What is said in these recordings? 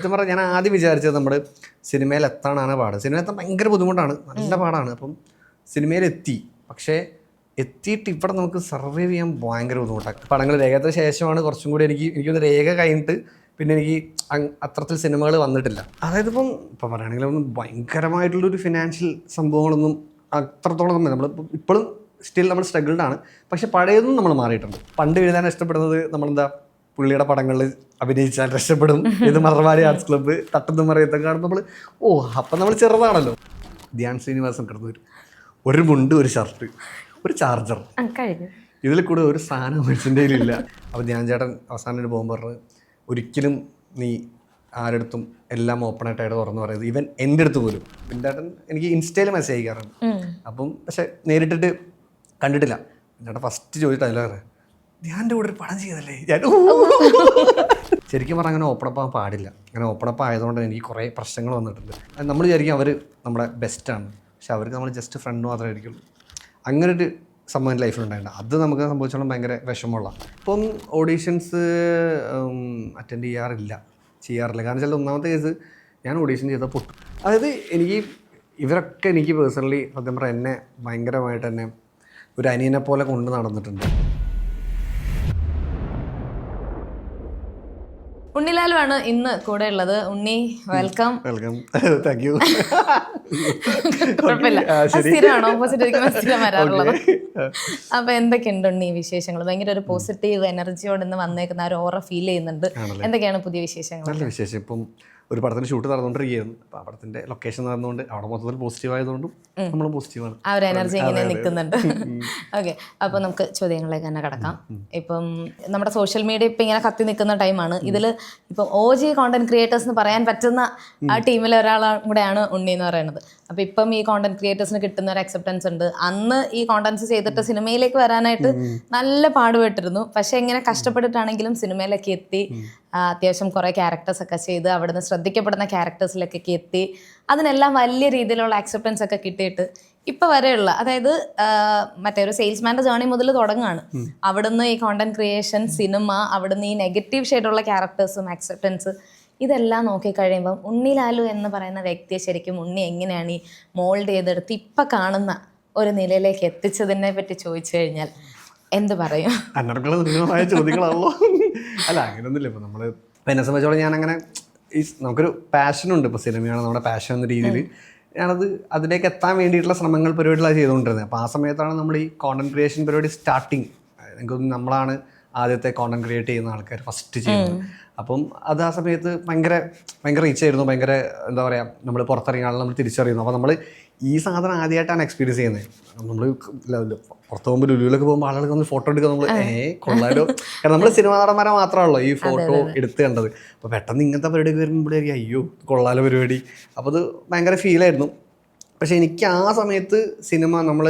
സത്യം പറഞ്ഞാൽ ഞാൻ ആദ്യം വിചാരിച്ചത് നമ്മുടെ സിനിമയിൽ എത്താനാണ് പാട്. സിനിമയിൽ എത്താൻ ഭയങ്കര ബുദ്ധിമുട്ടാണ്, നല്ല പാടാണ്. അപ്പം സിനിമയിലെത്തി, പക്ഷേ എത്തിയിട്ട് ഇവിടെ നമുക്ക് സർവൈവ് ചെയ്യാൻ ഭയങ്കര ബുദ്ധിമുട്ടാണ്. പടങ്ങൾ രേഖത്തിന് ശേഷമാണ് കുറച്ചും കൂടി എനിക്കൊന്ന് രേഖ കഴിഞ്ഞിട്ട് പിന്നെ എനിക്ക് അത്തരത്തിൽ സിനിമകൾ വന്നിട്ടില്ല. അതായത് ഇപ്പം പറയുകയാണെങ്കിൽ ഭയങ്കരമായിട്ടുള്ളൊരു ഫിനാൻഷ്യൽ സംഭവങ്ങളൊന്നും അത്രത്തോളം നമ്മൾ ഇപ്പോഴും സ്റ്റിൽ നമ്മൾ സ്ട്രഗിൾഡാണ്. പക്ഷെ പഴയതൊന്നും നമ്മൾ മാറിയിട്ടുണ്ട്. പണ്ട് എഴുതാൻ ഇഷ്ടപ്പെടുന്നത് നമ്മളെന്താ പുള്ളിയുടെ പടങ്ങളിൽ അഭിനയിച്ചാൽ രക്ഷപ്പെടും, ഇത് മറവാരി ആർട്സ് ക്ലബ്ബ്, തട്ടുന്ന മറിയത്തൊക്കെ കാണുമ്പോൾ അപ്പം നമ്മൾ ചെറുതാണല്ലോ. ധ്യാൻ ശ്രീനിവാസൻ കിടന്നു വരും, ഒരു മുണ്ട്, ഒരു ഷർട്ട്, ഒരു ചാർജർ, ഇതിൽ കൂടെ ഒരു സാധനം മനുഷ്യൻ്റെ കയ്യിലില്ല. അപ്പോൾ ധ്യാൻ ചേട്ടൻ അവസാനം പോകുമ്പോൾ പറഞ്ഞ്, ഒരിക്കലും നീ ആരെടുത്തും എല്ലാം ഓപ്പണായിട്ടായിട്ട് തുറന്ന് പറയുന്നത്, ഈവൻ എൻ്റെ അടുത്ത് പോലും. പിന്നെ ചേട്ടൻ എനിക്ക് ഇൻസ്റ്റയിൽ മെസ്സേജ് അയക്കാറുണ്ട്. അപ്പം പക്ഷെ നേരിട്ടിട്ട് കണ്ടിട്ടില്ല. ചേട്ടൻ ഫസ്റ്റ് ചോദിച്ചിട്ട് അതിൽ പറയാം, ധ്യാൻ്റെ കൂടെ ഒരു പടം ചെയ്തല്ലേ ഞാൻ. ശരിക്കും പറഞ്ഞാൽ അങ്ങനെ ഓപ്പണപ്പ് പാടില്ല. അങ്ങനെ ഓപ്പണപ്പ് ആയതുകൊണ്ട് എനിക്ക് കുറേ പ്രശ്നങ്ങൾ വന്നിട്ടുണ്ട്. നമ്മൾ വിചാരിക്കും അവർ നമ്മുടെ ബെസ്റ്റാണ്, പക്ഷെ അവർക്ക് നമ്മൾ ജസ്റ്റ് ഫ്രണ്ട് മാത്രമേ ആയിരിക്കുള്ളൂ. അങ്ങനെ ഒരു സംഭവം ലൈഫിലുണ്ടായിട്ടുണ്ട്. അത് നമുക്ക് സംഭവിച്ചോളം ഭയങ്കര വിഷമമുള്ള. ഇപ്പം ഓഡീഷൻസ് അറ്റൻഡ് ചെയ്യാറില്ല. കാരണം വെച്ചാൽ ഒന്നാമത്തെ കേസ് ഞാൻ ഓഡീഷൻ ചെയ്താൽ പൊട്ടും. അതായത് ഇവരൊക്കെ എനിക്ക് പേഴ്സണലി സത്യം പറഞ്ഞാൽ എന്നെ ഭയങ്കരമായിട്ട് തന്നെ ഒരു അനിയനെ പോലെ കൊണ്ട് നടന്നിട്ടുണ്ട്. ഉണ്ണിലാലുവാണ് ഇന്ന് കൂടെ ഉള്ളത്. ഉണ്ണി, വെൽക്കം. Thank you. കുഴപ്പമില്ല, സ്ഥിരമാണ് ഓപ്പോസിറ്റ് വരാറുള്ളത്. അപ്പൊ എന്തൊക്കെയുണ്ട് ഉണ്ണി വിശേഷങ്ങൾ? ഭയങ്കര ഒരു പോസിറ്റീവ് എനർജിയോട് ഇന്ന് വന്നേക്കുന്ന ഒരു ഓറ ഫീൽ ചെയ്യുന്നുണ്ട്. എന്തൊക്കെയാണ് പുതിയ വിശേഷങ്ങൾ? നല്ല വിശേഷം. ഇപ്പം ഒരു പടത്തിന്റെ ഷൂട്ട് നടന്നുകൊണ്ടിരിക്കുകയായിരുന്നു. അപ്പോൾ ആ പടത്തിന്റെ ലൊക്കേഷൻ നടന്നുകൊണ്ട് അവിടെ മൊത്തത്തിൽ പോസിറ്റീവ് ആയതുകൊണ്ടും നമ്മൾ പോസിറ്റീവാണ്. ആ ഒരു എനർജി ഇങ്ങനെ നിൽക്കുന്നുണ്ട്. ഓക്കെ, അപ്പോൾ നമുക്ക് ചോദ്യങ്ങളിലേക്ക് തന്നെ കിടക്കാം. ഇപ്പം നമ്മുടെ സോഷ്യൽ മീഡിയ ഇപ്പം ഇങ്ങനെ കത്തി നിൽക്കുന്ന ടൈമാണ്. ഇതിൽ ഇപ്പം OG കോണ്ടന്റ് ക്രിയേറ്റേഴ്സ് എന്ന് പറയാൻ പറ്റുന്ന ആ ടീമിലെ ഒരാളും കൂടെയാണ് ഉണ്ണി എന്ന് പറയുന്നത്. അപ്പം ഇപ്പം ഈ കോണ്ടന്റ് ക്രിയേറ്റേഴ്സിന് കിട്ടുന്ന ഒരു അക്സെപ്റ്റൻസ് ഉണ്ട്. അന്ന് ഈ കോണ്ടന്റ്സ് ചെയ്തിട്ട് സിനിമയിലേക്ക് വരാനായിട്ട് നല്ല പാടുപെട്ടിരുന്നു. പക്ഷെ ഇങ്ങനെ കഷ്ടപ്പെട്ടിട്ടാണെങ്കിലും സിനിമയിലേക്ക് എത്തി. അത്യാവശ്യം കുറേ ക്യാരക്ടേഴ്സ് ഒക്കെ ചെയ്ത് അവിടുന്ന് ശ്രദ്ധിക്കപ്പെടുന്ന ക്യാരക്ടേഴ്സിലേക്കൊക്കെ എത്തി. അതിനെല്ലാം വലിയ രീതിയിലുള്ള അക്സെപ്റ്റൻസ് ഒക്കെ കിട്ടിയിട്ട് ഇപ്പം വരെയുള്ള, അതായത് മറ്റേ ഒരു സെയിൽസ്മാൻ്റെ ജേർണി മുതൽ തുടങ്ങുകയാണ്. അവിടുന്ന് ഈ കോണ്ടന്റ് ക്രിയേഷൻ, സിനിമ, അവിടുന്ന് ഈ നെഗറ്റീവ് ഷെയ്ഡുള്ള ക്യാരക്ടേഴ്സും അക്സെപ്റ്റൻസ് ഇതെല്ലാം നോക്കിക്കഴിയുമ്പം ഉണ്ണിലാലു എന്ന് പറയുന്ന വ്യക്തിയെ ശരിക്കും ഉണ്ണി എങ്ങനെയാണ് ഈ മോൾഡ് ചെയ്തെടുത്ത് ഇപ്പം കാണുന്ന ഒരു നിലയിലേക്ക് എത്തിച്ചതിനെ പറ്റി ചോദിച്ചു കഴിഞ്ഞാൽ എന്ത് പറയും? അനർഗളമായ ചോദ്യങ്ങളാണല്ലോ. അല്ല, അങ്ങനെയൊന്നുമില്ല. ഇപ്പം നമ്മൾ എന്നെ സംബന്ധിച്ചോളം ഞാനങ്ങനെ നമുക്കൊരു പാഷനുണ്ട്. ഇപ്പോൾ സിനിമയാണ് നമ്മുടെ പാഷൻ എന്ന രീതിയിൽ ഞാനത് അതിലേക്ക് എത്താൻ വേണ്ടിയിട്ടുള്ള ശ്രമങ്ങൾ പരിപാടികളാണ് ചെയ്തുകൊണ്ടിരുന്നത്. അപ്പോൾ ആ സമയത്താണ് നമ്മൾ ഈ കോണ്ടന്റ് ക്രിയേഷൻ പരിപാടി സ്റ്റാർട്ടിങ്. എനിക്കൊന്ന് നമ്മളാണ് ആദ്യത്തെ കോണ്ടന്റ് ക്രിയേറ്റ് ചെയ്യുന്ന ആൾക്കാർ ഫസ്റ്റ് ചെയ്യുന്നത്. അപ്പം അത് ആ സമയത്ത് ഭയങ്കര റീച്ച് ആയിരുന്നു. ഭയങ്കര എന്താ പറയുക, നമ്മൾ പുറത്തിറങ്ങിയാലും നമ്മൾ തിരിച്ചറിയുന്നു. അപ്പോൾ നമ്മൾ ഈ സാധനം ആദ്യമായിട്ടാണ് എക്സ്പീരിയൻസ് ചെയ്യുന്നത്. നമ്മൾ പുറത്ത് പോകുമ്പോൾ ലുലുവിലൊക്കെ പോകുമ്പോൾ ആളുകൾക്ക് നമ്മൾ ഫോട്ടോ എടുക്കുക, നമ്മൾ കൊള്ളാലോ. കാരണം നമ്മൾ സിനിമാ നടന്മാരെ മാത്രമാണല്ലോ ഈ ഫോട്ടോ എടുത്ത് കണ്ടത്. അപ്പോൾ പെട്ടെന്ന് ഇങ്ങനത്തെ പരിപാടിയൊക്കെ വരുമ്പോഴായിരിക്കും അയ്യോ കൊള്ളാലോ പരിപാടി. അപ്പോൾ അത് ഭയങ്കര ഫീലായിരുന്നു. പക്ഷേ എനിക്ക് ആ സമയത്ത് സിനിമ നമ്മൾ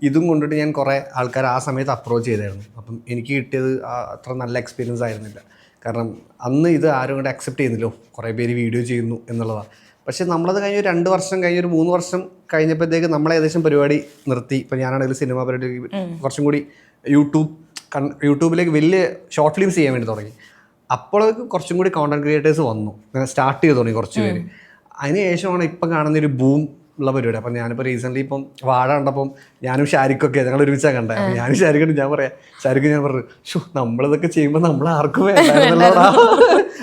ഇതും കൊണ്ടിട്ട് ഞാൻ കുറേ ആൾക്കാർ ആ സമയത്ത് അപ്രോച്ച് ചെയ്തായിരുന്നു. അപ്പം എനിക്ക് കിട്ടിയത് അത്ര നല്ല എക്സ്പീരിയൻസ് ആയിരുന്നില്ല. കാരണം അന്ന് ഇത് ആരും കൂടെ അക്സെപ്റ്റ് ചെയ്യുന്നില്ലോ, കുറേ പേര് വീഡിയോ ചെയ്യുന്നു എന്നുള്ളതാണ്. പക്ഷേ നമ്മളത് കഴിഞ്ഞ് 2 വർഷം കഴിഞ്ഞ് 3 വർഷം കഴിഞ്ഞപ്പോഴത്തേക്ക് നമ്മളെ ഏകദേശം പരിപാടി നിർത്തി. ഇപ്പോൾ ഞാനാണെങ്കിൽ സിനിമ പരിപാടി കുറച്ചും കൂടി യൂട്യൂബിലേക്ക് വലിയ ഷോർട്ട് ഫിലിംസ് ചെയ്യാൻ വേണ്ടി തുടങ്ങി. അപ്പോഴേക്ക് കുറച്ചും കൂടി കോണ്ടന്റ് ക്രിയേറ്റേഴ്സ് വന്നു, അങ്ങനെ സ്റ്റാർട്ട് ചെയ്ത് തുടങ്ങി കുറച്ച് പേര്. അതിന് ശേഷമാണ് ഇപ്പം കാണുന്നൊരു ബൂം ഉള്ള പരിപാടി. അപ്പം ഞാനിപ്പോൾ റീസെൻ്റ്ലി ഇപ്പം വാഴ കണ്ടപ്പം ഞാനും ഷാരിഖൊക്കെ ഞങ്ങൾ ഒരുമിച്ചാണ് കണ്ടത്. അപ്പം ഞാനും ഷാരിഖുണ്ട്, ഞാൻ പറഞ്ഞു നമ്മളിതൊക്കെ ചെയ്യുമ്പോൾ നമ്മൾ ആർക്കും വേണ്ടായിരുന്നല്ലോടാ.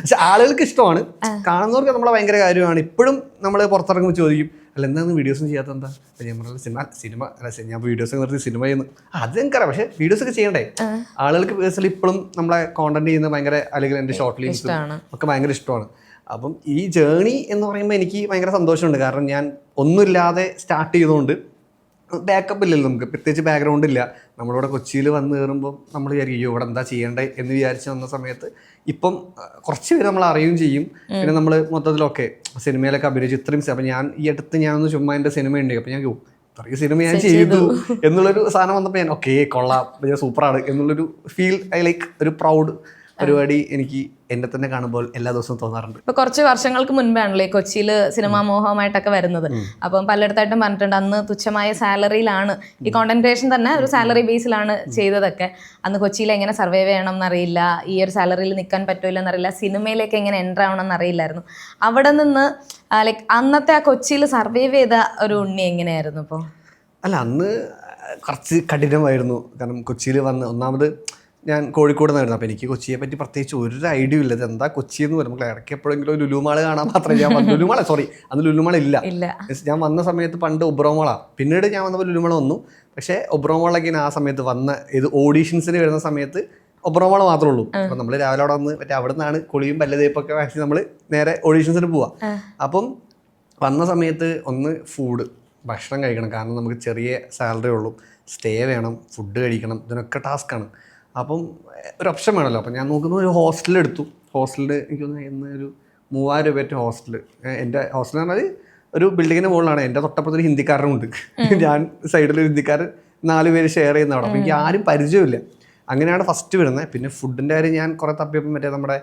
പക്ഷെ ആളുകൾക്ക് ഇഷ്ടമാണ്, കാണുന്നവർക്ക് നമ്മളെ ഭയങ്കര കാര്യമാണ്. ഇപ്പോഴും നമ്മൾ പുറത്തിറങ്ങുമ്പോൾ ചോദിക്കും, അല്ല എന്താണ് വീഡിയോസൊന്നും ചെയ്യാത്ത എന്താ? ഞാൻ പറഞ്ഞത് സിനിമ ഞാൻ വീഡിയോസൊക്കെ നിർത്തി സിനിമ ചെയ്യുന്നു. അത് എനിക്കറിയാം, പക്ഷേ വീഡിയോസൊക്കെ ചെയ്യണ്ടേ. ആളുകൾക്ക് പേഴ്സണലി ഇപ്പോഴും നമ്മളെ കോണ്ടന്റ് ചെയ്യുന്നത് ഭയങ്കര, അല്ലെങ്കിൽ എൻ്റെ ഷോർട്ട് ഫിലിംസ് ഒക്കെ ഭയങ്കര ഇഷ്ടമാണ്. അപ്പം ഈ ജേണി എന്ന് പറയുമ്പോൾ എനിക്ക് ഭയങ്കര സന്തോഷമുണ്ട്. കാരണം ഞാൻ ഒന്നുമില്ലാതെ സ്റ്റാർട്ട് ചെയ്തുകൊണ്ട് ബാക്കപ്പ് ഇല്ലല്ലോ നമുക്ക്, പ്രത്യേകിച്ച് ബാക്ക്ഗ്രൗണ്ട് ഇല്ല. നമ്മളിവിടെ കൊച്ചിയിൽ വന്ന് കയറുമ്പോൾ നമ്മൾ വിചാരിക്കും ഇവിടെ എന്താ ചെയ്യേണ്ടത് എന്ന് വിചാരിച്ച് വന്ന സമയത്ത് ഇപ്പം കുറച്ച് പേര് നമ്മൾ അറിയുകയും ചെയ്യും. പിന്നെ നമ്മൾ മൊത്തത്തിലൊക്കെ സിനിമയിലൊക്കെ അഭിനയിച്ചു ഇത്രയും. അപ്പം ഞാൻ ഈ അടുത്ത് ഞാനൊന്ന് ചുമ്മാ എൻ്റെ സിനിമ ഉണ്ട്, അപ്പം ഞാൻ ഇത്രയും സിനിമ ഞാൻ ചെയ്തു എന്നുള്ളൊരു സാധനം വന്നപ്പോൾ ഞാൻ കൊള്ളാം, സൂപ്പറാണ് എന്നുള്ളൊരു ഫീൽ, ഐ ലൈക്ക് ഒരു പ്രൗഡ് പരിപാടി എനിക്ക് എന്നെ തന്നെ കാണുമ്പോൾ എല്ലാ ദിവസവും തോന്നാറുണ്ട്. ഇപ്പൊ കുറച്ച് വർഷങ്ങൾക്ക് മുൻപാണല്ലോ ഈ കൊച്ചിയിൽ സിനിമാ മോഹമായിട്ടൊക്കെ വരുന്നത്. അപ്പം പലയിടത്തായിട്ടും പറഞ്ഞിട്ടുണ്ട് അന്ന് തുച്ഛമായ സാലറിയിലാണ് ഈ കോണ്ടന്റ് ക്രിയേഷൻ തന്നെ ഒരു സാലറി ബേസിലാണ് ചെയ്തതൊക്കെ. അന്ന് കൊച്ചിയിൽ എങ്ങനെ സർവൈവ് ചെയ്യണം എന്നറിയില്ല, ഈ ഒരു സാലറിയിൽ നിൽക്കാൻ പറ്റില്ല എന്നറിയില്ല, സിനിമയിലേക്ക് എങ്ങനെ എൻ്റർ ആവണം എന്നറിയില്ലായിരുന്നു. അവിടെ നിന്ന് ലൈക്ക് അന്നത്തെ ആ കൊച്ചിയിൽ സർവൈവ് ചെയ്ത ഒരു ഉണ്ണി എങ്ങനെയായിരുന്നു? ഇപ്പോൾ അല്ല, അന്ന് കുറച്ച് കഠിനമായിരുന്നു. കാരണം കൊച്ചിയിൽ വന്ന് ഒന്നാമത് ഞാൻ കോഴിക്കോട് നിന്നായിരുന്നു. അപ്പോൾ എനിക്ക് കൊച്ചിയെ പറ്റി പ്രത്യേകിച്ച് ഒരു ഐഡിയ ഇല്ല. ഇത് എന്താ കൊച്ചി എന്ന് പറയുമ്പോൾ ഇടയ്ക്ക് എപ്പോഴെങ്കിലും ലുലുമാള് കാണാൻ മാത്രമേ ഞാൻ ലുലുമാള അന്ന് ലുലുമാള ഇല്ല. ഞാൻ വന്ന സമയത്ത് പണ്ട് ഒബ്രോമോള, പിന്നീട് ഞാൻ വന്നപ്പോൾ ലുലുമാള വന്നു. പക്ഷേ ഒബ്രോമോളൊക്കെ ആ സമയത്ത് വന്ന ഇത് ഓഡീഷൻസിന് വരുന്ന സമയത്ത് ഒബ്രോമോള മാത്രമേ ഉള്ളൂ. അപ്പോൾ നമ്മൾ രാവിലെ അവിടെ വന്ന് മറ്റേ അവിടെ നിന്നാണ് കുളിയും പല്ലതേപ്പൊക്കെ വാക്സിൻ നമ്മൾ നേരെ ഓഡീഷൻസിന് പോവാം. അപ്പം വന്ന സമയത്ത് ഒന്ന് ഫുഡ് ഭക്ഷണം കഴിക്കണം. കാരണം നമുക്ക് ചെറിയ സാലറി ഉള്ളൂ, സ്റ്റേ വേണം, ഫുഡ് കഴിക്കണം, ഇതിനൊക്കെ ടാസ്ക്കാണ്. അപ്പം ഒരു ഓപ്ഷൻ വേണമല്ലോ. അപ്പം ഞാൻ നോക്കുന്ന ഒരു ഹോസ്റ്റലെടുത്തു. ഹോസ്റ്റലിൽ എനിക്ക് തോന്നുന്നു ഒരു 3000 രൂപ ഹോസ്റ്റൽ. എൻ്റെ ഹോസ്റ്റൽ എന്ന് പറഞ്ഞാൽ ഒരു ബിൽഡിങ്ങിന് മുകളിലാണ്. എൻ്റെ തൊട്ടപ്പുറത്തൊരു ഹിന്ദിക്കാരനുണ്ട്. ഞാൻ സൈഡിലൊരു ഹിന്ദിക്കാരൻ, 4 പേര് ഷെയർ ചെയ്യുന്ന അവിടെ. അപ്പോൾ എനിക്ക് ആരും പരിചയമില്ല. അങ്ങനെയാണ് ഫസ്റ്റ് വരുന്നത്. പിന്നെ ഫുഡിൻ്റെ കാര്യം ഞാൻ കുറേ തപ്പിയപ്പം മറ്റേ നമ്മുടെ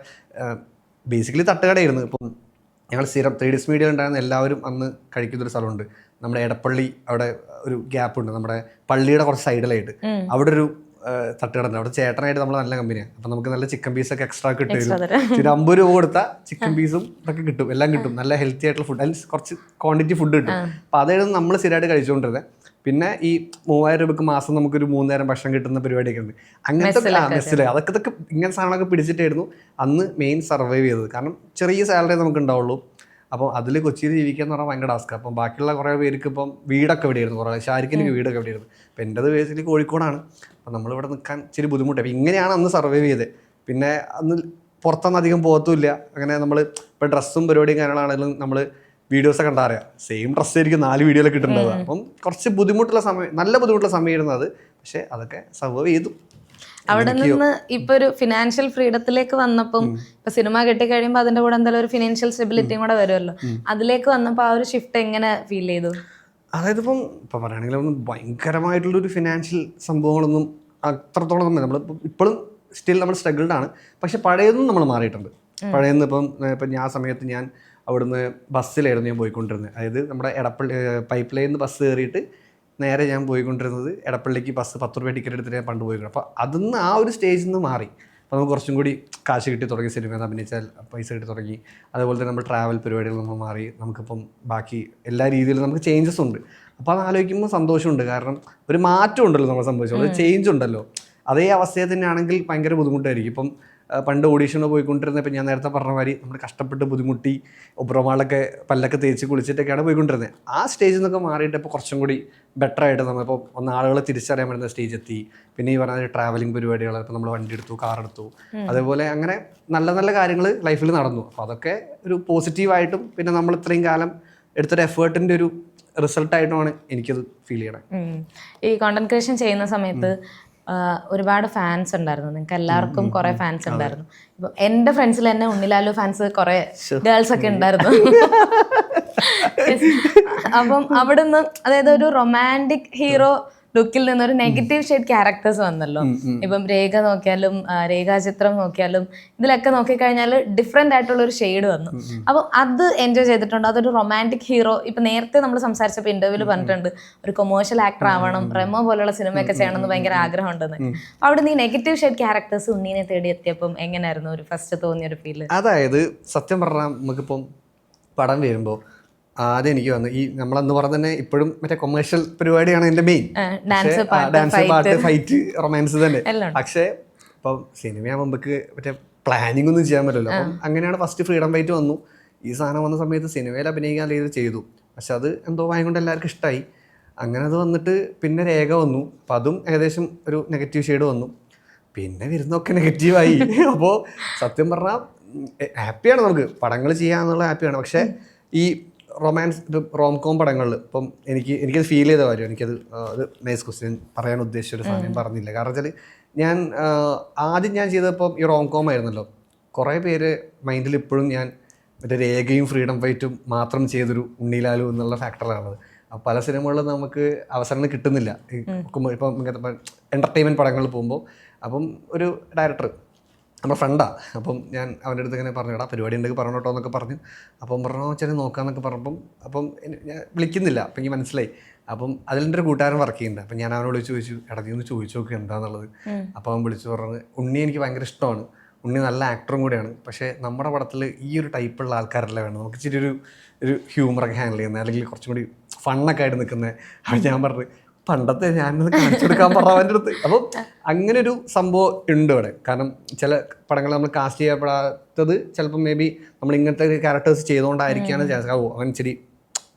ബേസിക്കലി തട്ടുകടയായിരുന്നു. ഇപ്പം ഞങ്ങൾ സ്ഥിരം 3 ഡേയ്സ് മീഡിയ ഉണ്ടായിരുന്ന എല്ലാവരും അന്ന് കഴിക്കുന്നൊരു സ്ഥലമുണ്ട്. നമ്മുടെ എടപ്പള്ളി അവിടെ ഒരു ഗ്യാപ്പുണ്ട്, നമ്മുടെ പള്ളിയുടെ കുറച്ച് സൈഡിലായിട്ട്. അവിടെ ഒരു തട്ടുകട ഉണ്ട്. അവിടെ ചേട്ടനായിട്ട് നമ്മൾ നല്ല കമ്പനിയാണ്. അപ്പം നമുക്ക് നല്ല ചിക്കൻ പീസൊക്കെ എക്സ്ട്രാ കിട്ടും. പിന്നെ 50 രൂപ കൊടുത്താൽ ചിക്കൻ പീസും ഇതൊക്കെ കിട്ടും, എല്ലാം കിട്ടും. നല്ല ഹെൽത്തി ആയിട്ടുള്ള ഫുഡ്, അതിൽ കുറച്ച് ക്വാണ്ടിറ്റി ഫുഡ് കിട്ടും. അപ്പോൾ അതായിരുന്നു നമ്മൾ സ്ഥിരമായിട്ട് കഴിച്ചുകൊണ്ടിരുന്നത്. പിന്നെ ഈ 3000 രൂപയ്ക്ക് മാസം നമുക്കൊരു 3 നേരം ഭക്ഷണം കിട്ടുന്ന പരിപാടിയൊക്കെ ഉണ്ട്. അങ്ങനത്തെ മെസ്സിൽ അതൊക്കെ ഇങ്ങനത്തെ സാധനങ്ങളൊക്കെ പിടിച്ചിട്ടായിരുന്നു അന്ന് മെയിൻ സർവൈവ് ചെയ്തത്. കാരണം ചെറിയ സാലറി നമുക്ക് ഉണ്ടാവുള്ളൂ. അപ്പോൾ അതിൽ കൊച്ചിയിൽ ജീവിക്കുക എന്ന് പറഞ്ഞാൽ ഭയങ്കര ടാസ്ക്കാണ്. അപ്പം ബാക്കിയുള്ള കുറേ പേർക്ക് ഇപ്പം വീടൊക്കെ എവിടെയായിരുന്നു, കുറേ ഷാരിക്കിനൊക്കെ വീടൊക്കെ എവിടെയായിരുന്നു. അപ്പം എൻ്റെത് ബേസിക്കലി കോഴിക്കോടാണ്. അപ്പം നമ്മളിവിടെ നിൽക്കാൻ ഇച്ചിരി ബുദ്ധിമുട്ടാണ്. അപ്പം ഇങ്ങനെയാണ് അന്ന് സർവൈവ് ചെയ്തത്. പിന്നെ അന്ന് പുറത്തൊന്നും അധികം പോകത്തുമില്ല. അങ്ങനെ നമ്മൾ ഇപ്പോൾ ഡ്രസ്സും പരിപാടിയും കാര്യങ്ങളാണെങ്കിലും നമ്മൾ വീഡിയോസൊക്കെ കണ്ടറിയാം, സെയിം ഡ്രസ്സ് ആയിരിക്കും 4 വീഡിയോയിലൊക്കെ കിട്ടുന്നത്. അപ്പം കുറച്ച് ബുദ്ധിമുട്ടുള്ള സമയം, നല്ല ബുദ്ധിമുട്ടുള്ള സമയമായിരുന്നു അത്. പക്ഷേ അതൊക്കെ സർവൈവ് ചെയ്തു. അവിടെ നിന്ന് ഇപ്പൊ ഒരു ഫിനാൻഷ്യൽ ഫ്രീഡത്തിലേക്ക് വന്നപ്പം ഇപ്പൊ സിനിമ കെട്ടിക്കഴിയുമ്പോൾ അതിന്റെ കൂടെ എന്തായാലും ഒരു ഫിനാൻഷ്യൽ സ്റ്റെബിലിറ്റിയും കൂടെ വരുമല്ലോ. അതിലേക്ക് വന്നപ്പോൾ ആ ഒരു ഷിഫ്റ്റ് എങ്ങനെ ഫീൽ ചെയ്തു? അതായത് ഇപ്പം പറയുകയാണെങ്കിൽ ഒന്നും ഭയങ്കരമായിട്ടുള്ളൊരു ഫിനാൻഷ്യൽ സംഭവങ്ങളൊന്നും അത്രത്തോളം നമ്മൾ ഇപ്പോഴും സ്റ്റിൽ നമ്മൾ സ്ട്രഗിൾഡാണ്. പക്ഷെ പഴയതൊന്നും നമ്മൾ മാറിയിട്ടുണ്ട്. പഴയന്ന് ഇപ്പം ഞാൻ സമയത്ത് ഞാൻ അവിടുന്ന് ബസ്സിലായിരുന്നു ഞാൻ പോയിക്കൊണ്ടിരുന്നത്. അതായത് നമ്മുടെ എടപ്പള്ളി പൈപ്പ് ലൈനിൽ നിന്ന് ബസ് കയറിയിട്ട് നേരെ ഞാൻ പോയിക്കൊണ്ടിരുന്നത് എടപ്പള്ളിക്ക് ബസ് 10 രൂപ ടിക്കറ്റ് എടുത്തിട്ട് ഞാൻ പണ്ട് പോയിട്ടുണ്ട്. അപ്പോൾ അതിന്ന് ആ ഒരു സ്റ്റേജിൽ നിന്ന് മാറി. അപ്പോൾ നമുക്ക് കുറച്ചും കൂടി കാശ് കിട്ടി തുടങ്ങി, സിനിമയിൽ അഭിനയിച്ചാൽ പൈസ കിട്ടി തുടങ്ങി. അതുപോലെ തന്നെ നമ്മൾ ട്രാവൽ പരിപാടികൾ നമ്മൾ മാറി. നമുക്കിപ്പം ബാക്കി എല്ലാ രീതിയിലും നമുക്ക് ചേഞ്ചസ് ഉണ്ട്. അപ്പോൾ അത് ആലോചിക്കുമ്പോൾ സന്തോഷമുണ്ട്. കാരണം ഒരു മാറ്റം ഉണ്ടല്ലോ നമ്മളെ സംബന്ധിച്ചോളം, ഒരു ചേഞ്ച് ഉണ്ടല്ലോ. അതേ അവസ്ഥയിൽ തന്നെയാണെങ്കിൽ ഭയങ്കര ബുദ്ധിമുട്ടായിരിക്കും. ഇപ്പം പണ്ട് ഓഡീഷനോ പോയിക്കൊണ്ടിരുന്നപ്പോൾ ഞാൻ നേരത്തെ പറഞ്ഞ മാതിരി നമ്മൾ കഷ്ടപ്പെട്ട് ബുദ്ധിമുട്ടി ഒബ്രോമാളൊക്കെ പല്ലൊക്കെ തേച്ച് കുളിച്ചിട്ടൊക്കെയാണ് പോയിക്കൊണ്ടിരുന്നത്. ആ സ്റ്റേജിൽ നിന്നൊക്കെ മാറിയിട്ട് ഇപ്പോൾ കുറച്ചും കൂടി ബെറ്റർ ആയിട്ട് നമ്മളിപ്പോൾ ഒന്ന് ആളുകളെ തിരിച്ചറിയാൻ പറ്റുന്ന സ്റ്റേജ് എത്തി. പിന്നെ ഈ പറഞ്ഞ ട്രാവലിംഗ് പരിപാടികൾ, ഇപ്പോൾ നമ്മൾ വണ്ടി എടുത്തു, കാർ എടുത്തു, അതേപോലെ അങ്ങനെ നല്ല നല്ല കാര്യങ്ങൾ ലൈഫിൽ നടന്നു. അപ്പോൾ അതൊക്കെ ഒരു പോസിറ്റീവായിട്ടും പിന്നെ നമ്മൾ ഇത്രയും കാലം എടുത്തൊരു എഫേർട്ടിൻ്റെ ഒരു റിസൾട്ടായിട്ടുമാണ് എനിക്കത് ഫീൽ ചെയ്യണത്. ഈ കോണ്ടന്റ് ക്രിയേഷൻ ചെയ്യുന്ന സമയത്ത് ഒരുപാട് ഫാൻസ് ഉണ്ടായിരുന്നു, നിങ്ങൾക്ക് എല്ലാവർക്കും കുറെ ഫാൻസ് ഉണ്ടായിരുന്നു. ഇപ്പം എൻ്റെ ഫ്രണ്ട്സിൽ തന്നെ ഉണ്ണിലാലു ഫാൻസ് കുറെ ഗേൾസ് ഒക്കെ ഉണ്ടായിരുന്നു. അപ്പം അവിടുന്ന് അതായത് ഒരു റൊമാൻറ്റിക് ഹീറോ ലുക്കിൽ നിന്നൊരു നെഗറ്റീവ് ഷെയ്ഡ് ക്യാരക്ടേഴ്സ് വന്നല്ലോ. ഇപ്പം രേഖ നോക്കിയാലും രേഖാചിത്രം നോക്കിയാലും ഇതിലൊക്കെ നോക്കിക്കഴിഞ്ഞാൽ ഡിഫറെൻ്റ് ആയിട്ടുള്ള ഒരു ഷെയ്ഡ് വന്നു. അപ്പം അത് എൻജോയ് ചെയ്തിട്ടുണ്ട്. അതൊരു റൊമാൻറ്റിക് ഹീറോ. ഇപ്പം നേരത്തെ നമ്മൾ സംസാരിച്ചപ്പോൾ ഇന്റർവ്യൂവിൽ പറഞ്ഞിട്ടുണ്ട് ഒരു കൊമേഴ്ഷ്യൽ ആക്ടർ ആവണം, റെമോ പോലുള്ള സിനിമയൊക്കെ ചെയ്യണമെന്ന് ഭയങ്കര ആഗ്രഹം ഉണ്ടെന്ന്. അവിടെ നീ നെഗറ്റീവ് ഷെയ്ഡ് ക്യാരക്ടേഴ്സ് ഉണ്ണീനെ തേടി എത്തിയപ്പം എങ്ങനെയായിരുന്നു ഒരു ഫസ്റ്റ് തോന്നിയൊരു ഫീല്? അതായത് സത്യം പറഞ്ഞാൽ നമുക്കിപ്പം പടം വരുമ്പോൾ ആദ്യം എനിക്ക് വന്നു ഈ നമ്മളെന്ന് പറഞ്ഞ തന്നെ ഇപ്പോഴും മറ്റേ കൊമേഴ്ഷ്യൽ പരിപാടിയാണ് എൻ്റെ മെയിൻ. ഡാൻസ്, പാട്ട്, ഫൈറ്റ്, റൊമാൻസ് തന്നെ. പക്ഷേ ഇപ്പം സിനിമയാകുമ്പോൾ നമുക്ക് മറ്റേ പ്ലാനിങ് ഒന്നും ചെയ്യാൻ പറ്റില്ലല്ലോ. അപ്പം അങ്ങനെയാണ് ഫസ്റ്റ് ഫ്രീഡം ഫൈറ്റ് വന്നു. ഈ സാധനം വന്ന സമയത്ത് സിനിമയിൽ അഭിനയിക്കാൻ ഇത് ചെയ്തു. പക്ഷെ അത് എന്തോ ഭയങ്കര എല്ലാവർക്കും ഇഷ്ടമായി. അങ്ങനെ അത് വന്നിട്ട് പിന്നെ രേഖ വന്നു. അപ്പം അതും ഏകദേശം ഒരു നെഗറ്റീവ് ഷെയ്ഡ് വന്നു. പിന്നെ വരുന്നതൊക്കെ നെഗറ്റീവായി. അപ്പോൾ സത്യം പറഞ്ഞാൽ ഹാപ്പിയാണ്, നമുക്ക് പടങ്ങൾ ചെയ്യാന്നുള്ള ഹാപ്പിയാണ്. പക്ഷേ ഈ റൊമാൻസ് റോംകോം പടങ്ങളിൽ ഇപ്പം എനിക്കത് ഫീൽ ചെയ്ത കാര്യം, എനിക്കത് നൈസ് ക്വസ്റ്റ്യൻ പറയാൻ ഉദ്ദേശിച്ചൊരു സാധനം പറഞ്ഞില്ല. കാരണം വെച്ചാൽ ഞാൻ ആദ്യം ഞാൻ ചെയ്തപ്പം ഈ റോംകോം ആയിരുന്നല്ലോ. കുറേ പേര് മൈൻഡിൽ ഇപ്പോഴും ഞാൻ മറ്റേ രേഖയും ഫ്രീഡം ഫൈറ്റും മാത്രം ചെയ്തൊരു ഉണ്ണിലാലു എന്നുള്ള ഫാക്ടറാണത്. അപ്പം പല സിനിമകളിലും നമുക്ക് അവസരങ്ങൾ കിട്ടുന്നില്ല. ഇപ്പം എൻ്റർടൈൻമെൻറ്റ് പടങ്ങളിൽ പോകുമ്പോൾ അപ്പം ഒരു ഡയറക്ടർ നമ്മുടെ ഫ്രണ്ടാണ്. അപ്പം ഞാൻ അവൻ്റെ അടുത്ത് ഇങ്ങനെ പറഞ്ഞു, എടാ പരിപാടി ഉണ്ടെങ്കിൽ പറഞ്ഞോട്ടോ എന്നൊക്കെ പറഞ്ഞു. അപ്പം പറഞ്ഞു ചെറിയ നോക്കാമെന്നൊക്കെ പറഞ്ഞപ്പം അപ്പം ഞാൻ വിളിക്കുന്നില്ല. അപ്പം എനിക്ക് മനസ്സിലായി. അപ്പം അതിലെൻ്റെ ഒരു കൂട്ടുകാരൻ വർക്ക് ചെയ്യുന്നുണ്ട്. അപ്പം ഞാൻ അവനോട് വിളിച്ച് ചോദിച്ചു, എടാ നീ ഒന്ന് ചോദിച്ചു നോക്കുക എന്താണെന്നുള്ളത്. അപ്പോൾ അവൻ വിളിച്ച് പറഞ്ഞ്, ഉണ്ണി എനിക്ക് ഭയങ്കര ഇഷ്ടമാണ്, ഉണ്ണി നല്ല ആക്ടറും കൂടിയാണ്, പക്ഷേ നമ്മുടെ പടത്തിൽ ഈ ഒരു ടൈപ്പുള്ള ആൾക്കാരല്ല വേണം, നമുക്ക് ഇച്ചിരി ഒരു ഹ്യൂമറൊക്കെ ഹാൻഡിൽ ചെയ്യുന്നത്, അല്ലെങ്കിൽ കുറച്ചും കൂടി ഫണ്ണൊക്കെ ആയിട്ട് നിൽക്കുന്നത്. അപ്പോൾ ഞാൻ പറഞ്ഞു, പണ്ടത്തെ ഞാനത് കാണിച്ചെടുക്കാൻ പറഞ്ഞ അവൻ്റെ അടുത്ത്. അപ്പം അങ്ങനെ ഒരു സംഭവം ഉണ്ട് ഇവിടെ. കാരണം ചില പടങ്ങൾ നമ്മൾ കാസ്റ്റ് ചെയ്യപ്പെടാത്തത് ചിലപ്പം മേ ബി നമ്മൾ ഇങ്ങനത്തെ ക്യാരക്ടേഴ്സ് ചെയ്തുകൊണ്ടായിരിക്കാണ് ചാൻസ്. അവൻ ഇച്ചിരി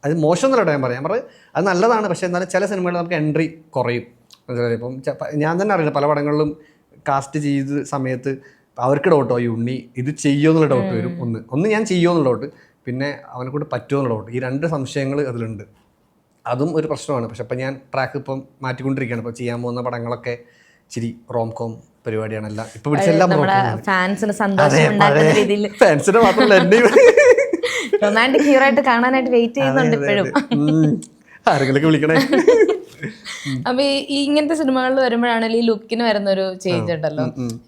അത് മോശം എന്നല്ല ഞാൻ പറഞ്ഞത്, അത് നല്ലതാണ്. പക്ഷേ എന്നാലും ചില സിനിമകളിൽ നമുക്ക് എൻട്രി കുറയും. ഇപ്പം ഞാൻ തന്നെ അറിയില്ല, പല പടങ്ങളിലും കാസ്റ്റ് ചെയ്ത സമയത്ത് അവർക്ക് ഡൗട്ടോ, ഈ ഉണ്ണി ഇത് ചെയ്യുമോ എന്നുള്ള ഡൗട്ട് വരും. ഒന്ന് ഞാൻ ചെയ്യുമോ എന്നുള്ള ഡൗട്ട്, പിന്നെ അവനെ കൊണ്ട് പറ്റുമോ എന്നുള്ള ഡൗട്ട്. ഈ രണ്ട് സംശയങ്ങൾ അതിലുണ്ട്. അതും ഒരു പ്രശ്നമാണ്. പക്ഷെ അപ്പം ഞാൻ ട്രാക്ക് ഇപ്പം മാറ്റിക്കൊണ്ടിരിക്കുകയാണ്. ഇപ്പോൾ ചെയ്യാൻ പോകുന്ന പടങ്ങളൊക്കെ ഇച്ചിരി റോം കോം പരിപാടിയാണല്ല ഇപ്പം പിടിച്ചെല്ലാം. ഫാൻസിന് സന്തോഷം ഫാൻസിന് മാത്രമല്ല എന്നെ റൊമാൻറ്റിക് ഹീറോ ആയിട്ട് കാണാനായിട്ട് വെയിറ്റ് ചെയ്യുന്നുണ്ട് ഇപ്പോഴും. ആരെങ്കിലൊക്കെ വിളിക്കണേ. അപ്പൊ ഈ ഇങ്ങനത്തെ സിനിമകളിൽ വരുമ്പോഴാണെങ്കിൽ ഈ ലുക്കിന് വരുന്ന ഒരു ചേഞ്ച് ഉണ്ടല്ലോ.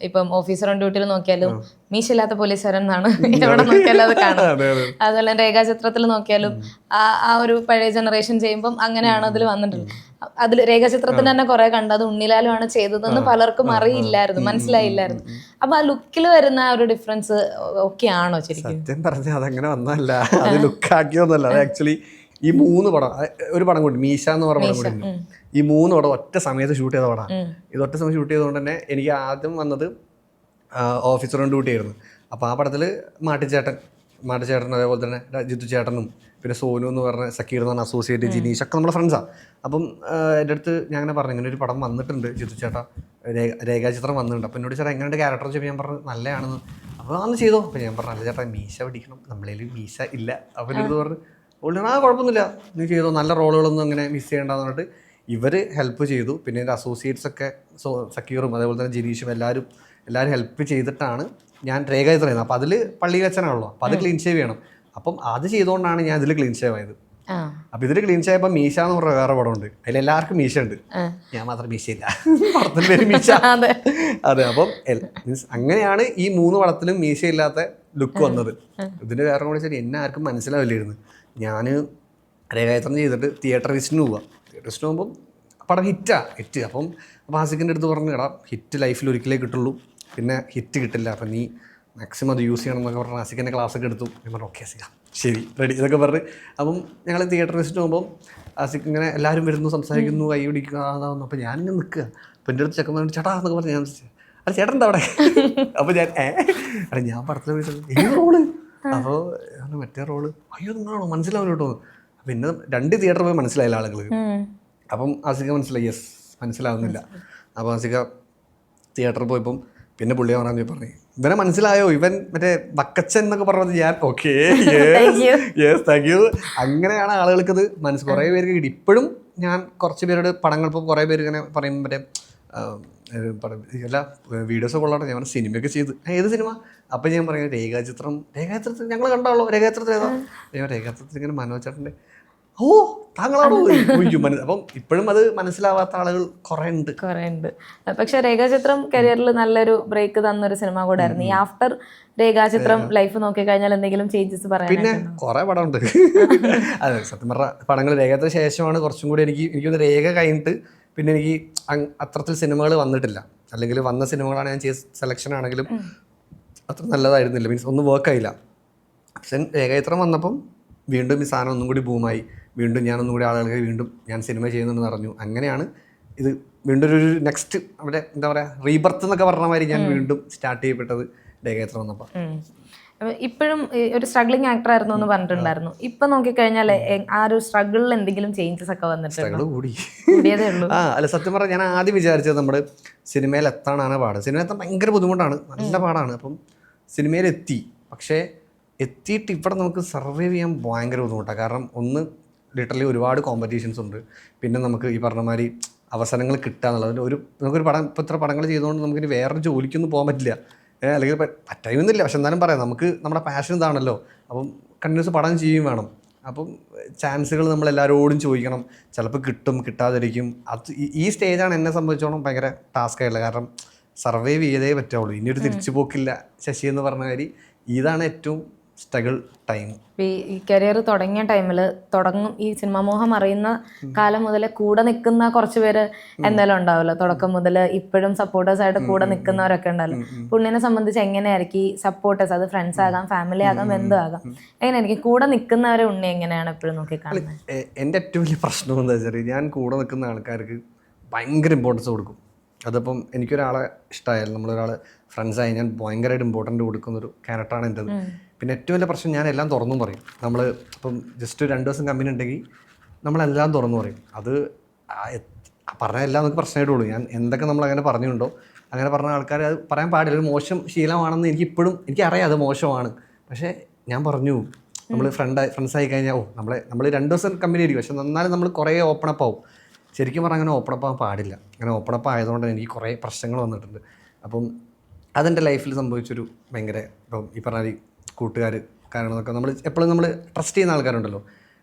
ഇപ്പം ഓഫീസർ ഓൺ ഡ്യൂട്ടിയിൽ നോക്കിയാലും മീശയില്ലാത്ത പോലീസുകാരൻ എന്നാണ് എവിടെ നോക്കിയാലും അത് കാണും. അതുപോലെ രേഖാചിത്രത്തിൽ നോക്കിയാലും ആ ഒരു പഴയ ജനറേഷൻ ചെയ്യുമ്പം അങ്ങനെയാണ് അതിൽ വന്നിട്ടുള്ളത്. അതിൽ രേഖാചിത്രത്തിന് തന്നെ കുറെ കണ്ടത് അത് ഉണ്ണിലാലുമാണ് ചെയ്തതെന്ന് പലർക്കും അറിയില്ലായിരുന്നു, മനസ്സിലായില്ലായിരുന്നു. അപ്പൊ ആ ലുക്കിൽ വരുന്ന ആ ഒരു ഡിഫറൻസ് ഒക്കെ ആണോ ശരിക്കും? സത്യം പറഞ്ഞാൽ അതങ്ങനെ വന്നല്ല, അത് ലുക്കാക്കിയൊന്നല്ല. അത് ആക്ച്വലി ഈ 3 പടം, ഒരു പടം കൂടി മീശ എന്ന് പറഞ്ഞ പടം കൂടി ഉണ്ട്. ഈ 3 പടം ഒറ്റ സമയത്ത് ഷൂട്ട് ചെയ്ത പടമാണ്. ഇത് ഒറ്റ സമയം ഷൂട്ട് ചെയ്തുകൊണ്ട് തന്നെ എനിക്ക് ആദ്യം വന്നത് ഓഫീസർ ഓൺ ഡ്യൂട്ടി ആയിരുന്നു. അപ്പോൾ ആ പടത്തിൽ മാട്ടിച്ചേട്ടൻ അതേപോലെ തന്നെ ജിത്തു ചേട്ടനും പിന്നെ സോനു എന്ന് പറഞ്ഞ സക്കീർ എന്ന് പറഞ്ഞ അസോസിയേറ്റ്, ജിനീഷ് ഒക്കെ നമ്മുടെ ഫ്രണ്ട്സാണ്. അപ്പം എൻ്റെ അടുത്ത് ഞാൻ അങ്ങനെ പറഞ്ഞു, ഇങ്ങനെ ഒരു പടം വന്നിട്ടുണ്ട് ജിത്തു ചേട്ടാ, രേഖാചിത്രം വന്നിട്ടുണ്ട്. അപ്പോൾ എന്നോട് ചേട്ടാ എങ്ങനെയുണ്ട് ക്യാരക്ടർ ചോദിച്ചാൽ ഞാൻ പറഞ്ഞു നല്ലതാണെന്ന്. അപ്പോൾ അന്ന് ചെയ്തോ. അപ്പോൾ ഞാൻ പറഞ്ഞു, അല്ല ചേട്ടാ മീശ പിടിക്കണം, നമ്മളതിൽ മീശ ഇല്ല. അപ്പോൾ എന്നോട് പറഞ്ഞു, കുഴപ്പമൊന്നുമില്ല നീ ചെയ്തോ, നല്ല റോളുകളൊന്നും അങ്ങനെ മിസ് ചെയ്യേണ്ടെന്ന് പറഞ്ഞിട്ട് ഇവർ ഹെൽപ്പ് ചെയ്തു. പിന്നെ എൻ്റെ അസോസിയേറ്റ്സൊക്കെ സക്കീറും അതേപോലെ തന്നെ ജിനീഷും എല്ലാവരും ഹെൽപ്പ് ചെയ്തിട്ടാണ് ഞാൻ രേഖാചിത്രം ചെയ്യുന്നത്. അപ്പോൾ അതിൽ പള്ളിയിൽ അച്ഛനാണല്ലോ, അപ്പോൾ അത് ക്ലീൻ ഷേവ് ചെയ്യണം. അപ്പം അത് ചെയ്തുകൊണ്ടാണ് ഞാൻ ഇതിൽ ക്ലീൻ ഷേവ് ആയത്. അപ്പോൾ ഇതിൽ ക്ലീൻ ഷേവ് ആയപ്പോൾ മീശ എന്ന് പറഞ്ഞ വേറെ പടമുണ്ട്, അതിലെല്ലാവർക്കും മീശ ഉണ്ട്, ഞാൻ മാത്രം മീശയില്ല. പടത്തിൻ്റെ പേര് മീശ. അതെ. അപ്പം മീൻസ് അങ്ങനെയാണ് ഈ 3 പടത്തിലും മീശയില്ലാത്ത ലുക്ക് വന്നത്. ഇതിൻ്റെ കാരണം കൂടി വെച്ചാൽ എന്നെ ആർക്കും മനസ്സിലാവില്ലായിരുന്നു. ഞാൻ രേഖാചിത്രം ചെയ്തിട്ട് തിയേറ്റർ വിസിറ്റിന് പോവാം. തിയേറ്റർ വിസിറ്റിന് പോകുമ്പം പടം ഹിറ്റ്. അപ്പം ആസിക്കിൻ്റെ അടുത്ത് പറഞ്ഞു, എടാ ഹിറ്റ് ലൈഫിൽ ഒരിക്കലേ കിട്ടുള്ളൂ, പിന്നെ ഹിറ്റ് കിട്ടില്ല, അപ്പം നീ മാക്സിമം അത് യൂസ് ചെയ്യണം എന്നൊക്കെ പറഞ്ഞ് ആസിക്കിൻ്റെ ക്ലാസ്സൊക്കെ എടുത്തു. ഞാൻ പറഞ്ഞു ഓക്കെ ആസിക്ക ശരി റെഡി ഇതൊക്കെ പറഞ്ഞ്. അപ്പം ഞങ്ങൾ തിയേറ്റർ വിസിറ്റ് പോകുമ്പം ആസിക്ക് ഇങ്ങനെ എല്ലാവരും വരുന്നു, സംസാരിക്കുന്നു, കൈ പിടിക്കുക, അതാവുന്നു. അപ്പോൾ ഞാനിങ്ങനെ നിൽക്കുക. അപ്പോൾ എൻ്റെ അടുത്ത് ചെക്കന്മാർ ചേട്ടാ എന്നൊക്കെ പറഞ്ഞ് ഞാൻ അല്ല ചേട്ടൻ എന്താ അവിടെ? അപ്പോൾ ഞാൻ അല്ല ഞാൻ പടത്തിൽ വിളിച്ചത് ഏത് റോള്? അപ്പോൾ മറ്റേ റോള് അയ്യോ നിങ്ങളാണോ മനസ്സിലാവില്ല കേട്ടോ. പിന്നെ 2 തിയേറ്റർ പോയി മനസ്സിലായില്ല ആളുകൾക്ക്. അപ്പം ആസിക മനസ്സിലായി, യെസ് മനസ്സിലാവുന്നില്ല. അപ്പോൾ ആസിക തിയേറ്ററിൽ പോയപ്പം പിന്നെ പുള്ളിയെ പറഞ്ഞു ഇവനെ മനസ്സിലായോ, ഇവൻ മറ്റേ ബക്കച്ചൻ എന്നൊക്കെ പറഞ്ഞത്. ഞാൻ ഓക്കെ യെസ് താങ്ക് യു. അങ്ങനെയാണ് ആളുകൾക്കത് കുറേ പേർക്ക് കിട്ടി. ഇപ്പോഴും ഞാൻ കുറച്ച് പേരുടെ പടങ്ങൾ ഇപ്പോൾ കുറേ പേര് ഇങ്ങനെ പറയും, മറ്റേ എല്ലാ വീഡിയോസൊക്കെ ഉള്ളതാണ്. ഞാൻ സിനിമയൊക്കെ ചെയ്ത് ഏത് സിനിമ? അപ്പം ഞാൻ പറയുന്നത് രേഖാചിത്രത്തിൽ ഞങ്ങൾ കണ്ടാളോ, രേഖാചിത്രത്തിൽ ഏതാ? രേഖാചിത്രത്തിൽ ഇങ്ങനെ മനോജ് ചേട്ടൻ്റെ ഓ താങ്കളാണോ അപ്പം ഇപ്പോഴും അത് മനസ്സിലാവാത്ത ആളുകൾ കുറേ ഉണ്ട്. പക്ഷെ രേഖാചിത്രം കരിയറിൽ നല്ലൊരു ബ്രേക്ക് തന്നൊരു സിനിമ കൂടെ ആയിരുന്നു. ഈ ആഫ്റ്റർ രേഖാചിത്രം ലൈഫ് നോക്കി കഴിഞ്ഞാൽ എന്തെങ്കിലും ചേഞ്ചസ് പറയാം? പിന്നെ കുറേ പടമുണ്ട്. അതെ സത്യം പറഞ്ഞ പടങ്ങൾ രേഖത്തിന് ശേഷമാണ് കുറച്ചും കൂടി എനിക്കൊന്ന് രേഖ കഴിഞ്ഞിട്ട് പിന്നെ എനിക്ക് അത്രത്തിൽ സിനിമകൾ വന്നിട്ടില്ല. അല്ലെങ്കിൽ വന്ന സിനിമകളാണ് ഞാൻ ചെയ്ത സെലക്ഷൻ ആണെങ്കിലും അത്ര നല്ലതായിരുന്നില്ല, മീൻസ് ഒന്നും വർക്കായില്ല. പക്ഷെ രേഖാചിത്രം വന്നപ്പം വീണ്ടും ഈ സാധനം ഒന്നും കൂടി ബൂമായി. വീണ്ടും ഞാനൊന്നും കൂടി ആളുകൾക്ക് വീണ്ടും ഞാൻ സിനിമ ചെയ്യുന്നുണ്ടെന്ന് അറിഞ്ഞു. അങ്ങനെയാണ് ഇത് വീണ്ടും ഒരു നെക്സ്റ്റ് അവിടെ എന്താ പറയുക റീബർത്ത് എന്നൊക്കെ പറഞ്ഞ മാതിരി ഞാൻ വീണ്ടും സ്റ്റാർട്ട് ചെയ്യപ്പെട്ടത് രേഖാചിത്രം വന്നപ്പോൾ. ഇപ്പോഴും ഒരു സ്ട്രഗ്ലിംഗ് ആക്ടർ ആയിരുന്നു എന്ന് പറഞ്ഞിട്ടുണ്ടായിരുന്നു. ഇപ്പൊ നോക്കിക്കഴിഞ്ഞാൽ ആ ഒരു സ്ട്രഗിളിൽ എന്തെങ്കിലും ചേഞ്ചസ് ഒക്കെ വന്നിട്ടുണ്ടോ? കൂടിയതേ ഉള്ളൂ. അല്ല സത്യം പറഞ്ഞാൽ ഞാൻ ആദ്യം വിചാരിച്ചത് നമ്മുടെ സിനിമയിൽ എത്താനാണ് പാട്. സിനിമ എത്താൻ ഭയങ്കര ബുദ്ധിമുട്ടാണ്, നല്ല പാടാണ്. അപ്പം സിനിമയിൽ പക്ഷേ എത്തിയിട്ട് ഇവിടെ നമുക്ക് സർവൈവ് ചെയ്യാൻ ഭയങ്കര ബുദ്ധിമുട്ടാണ്. കാരണം ഒന്ന് ലിറ്ററലി ഒരുപാട് കോമ്പറ്റീഷൻസ് ഉണ്ട്. പിന്നെ നമുക്ക് ഈ പറഞ്ഞ മാതിരി അവസരങ്ങൾ കിട്ടുക എന്നുള്ളത് നമുക്കൊരു പടം ഇപ്പോൾ ഇത്ര പടങ്ങൾ ചെയ്തുകൊണ്ട് നമുക്കിനി വേറൊരു ജോലിക്കൊന്നും പോകാൻ പറ്റില്ല, അല്ലെങ്കിൽ പറ്റായൊന്നുമില്ല. പക്ഷെ എന്നാലും പറയാം, നമുക്ക് നമ്മുടെ പാഷൻ ഇതാണല്ലോ. അപ്പം കണ്ടിന്യൂസ് പടം ചെയ്യും വേണം. അപ്പം ചാൻസുകൾ നമ്മളെല്ലാവരോടും ചോദിക്കണം. ചിലപ്പോൾ കിട്ടും, കിട്ടാതിരിക്കും. അത് ഈ സ്റ്റേജാണ് എന്നെ സംബന്ധിച്ചോളം ഭയങ്കര ടാസ്ക് ആയിട്ടുള്ളത്. കാരണം സർവൈവ് ചെയ്തേ പറ്റുള്ളൂ. ഇനിയൊരു തിരിച്ചു പോക്കില്ല ശശി എന്ന് പറഞ്ഞ കാര്യം. ഇതാണ് ഏറ്റവും സ്ട്രഗിൾ ടൈം. ഈ കരിയർ തുടങ്ങിയ ടൈമിൽ ഈ സിനിമാ മോഹം അറിയുന്ന കാലം മുതൽ കൂടെ നിൽക്കുന്ന കുറച്ച് പേര് എന്തായാലും ഉണ്ടാവുമല്ലോ, തുടക്കം മുതൽ ഇപ്പോഴും സപ്പോർട്ടേഴ്സ് ആയിട്ട് കൂടെ നിൽക്കുന്നവരൊക്കെ ഉണ്ടല്ലോ. പുള്ളിനെ സംബന്ധിച്ച് എങ്ങനെയായിരിക്കും ഈ സപ്പോർട്ടേഴ്സ്, അത് ഫ്രണ്ട്സ് ആകാം, ഫാമിലി ആകാം, എന്തുമാകാം, എങ്ങനെയായിരിക്കും കൂടെ നിൽക്കുന്നവരെ ഉണ്ണി എങ്ങനെയാണ് എപ്പോഴും നോക്കിക്കാണുന്നത്? എൻ്റെ ഏറ്റവും വലിയ പ്രശ്നം എന്താ വെച്ചാൽ ഞാൻ കൂടെ നിൽക്കുന്ന ആൾക്കാർക്ക് ഭയങ്കര ഇമ്പോർട്ടൻസ് കൊടുക്കും. അതിപ്പം എനിക്കൊരാളെ ഇഷ്ടമായാലും നമ്മളൊരാൾ ഫ്രണ്ട്സായി ഞാൻ ഭയങ്കരമായിട്ട് ഇമ്പോർട്ടൻ്റ് കൊടുക്കുന്നൊരു ക്യാരക്ടറാണ് എൻ്റെത്. പിന്നെ ഏറ്റവും വലിയ പ്രശ്നം ഞാൻ എല്ലാം തുറന്നും പറയും. നമ്മൾ ഇപ്പം ജസ്റ്റ് 2 ദിവസം കമ്പനി ഉണ്ടെങ്കിൽ നമ്മളെല്ലാം തുറന്നു പറയും. അത് പറഞ്ഞെല്ലാം നമുക്ക് പ്രശ്നമായിട്ടുള്ളൂ. ഞാൻ എന്തൊക്കെ നമ്മൾ അങ്ങനെ പറഞ്ഞിട്ടുണ്ടോ അങ്ങനെ പറഞ്ഞ ആൾക്കാർ അത് പറയാൻ പാടില്ല. ഒരു മോശം ശീലമാണെന്ന് എനിക്കറിയാം അത് മോശമാണ്. പക്ഷേ ഞാൻ പറഞ്ഞു, നമ്മൾ ഫ്രണ്ട്സായി കഴിഞ്ഞാൽ നമ്മൾ 2 ദിവസം കമ്പനി ആയിരിക്കും, പക്ഷെ എന്നാലും നമ്മൾ കുറേ ഓപ്പണപ്പ് ആവും. ശരിക്കും പറഞ്ഞാൽ അങ്ങനെ ഓപ്പണപ്പ് ആവാൻ പാടില്ല. അങ്ങനെ ഓപ്പണപ്പ് ആയതുകൊണ്ട് എനിക്ക് കുറേ പ്രശ്നങ്ങൾ വന്നിട്ടുണ്ട്. അപ്പം അതെൻ്റെ ലൈഫിൽ സംഭവിച്ചൊരു ഭയങ്കര, ഇപ്പം ഈ പറഞ്ഞ കൂട്ടുകാർ കാരണമൊക്കെ നമ്മൾ എപ്പോഴും നമ്മൾ ട്രസ്റ്റ് ചെയ്യുന്ന ആൾക്കാരുണ്ടല്ലോ,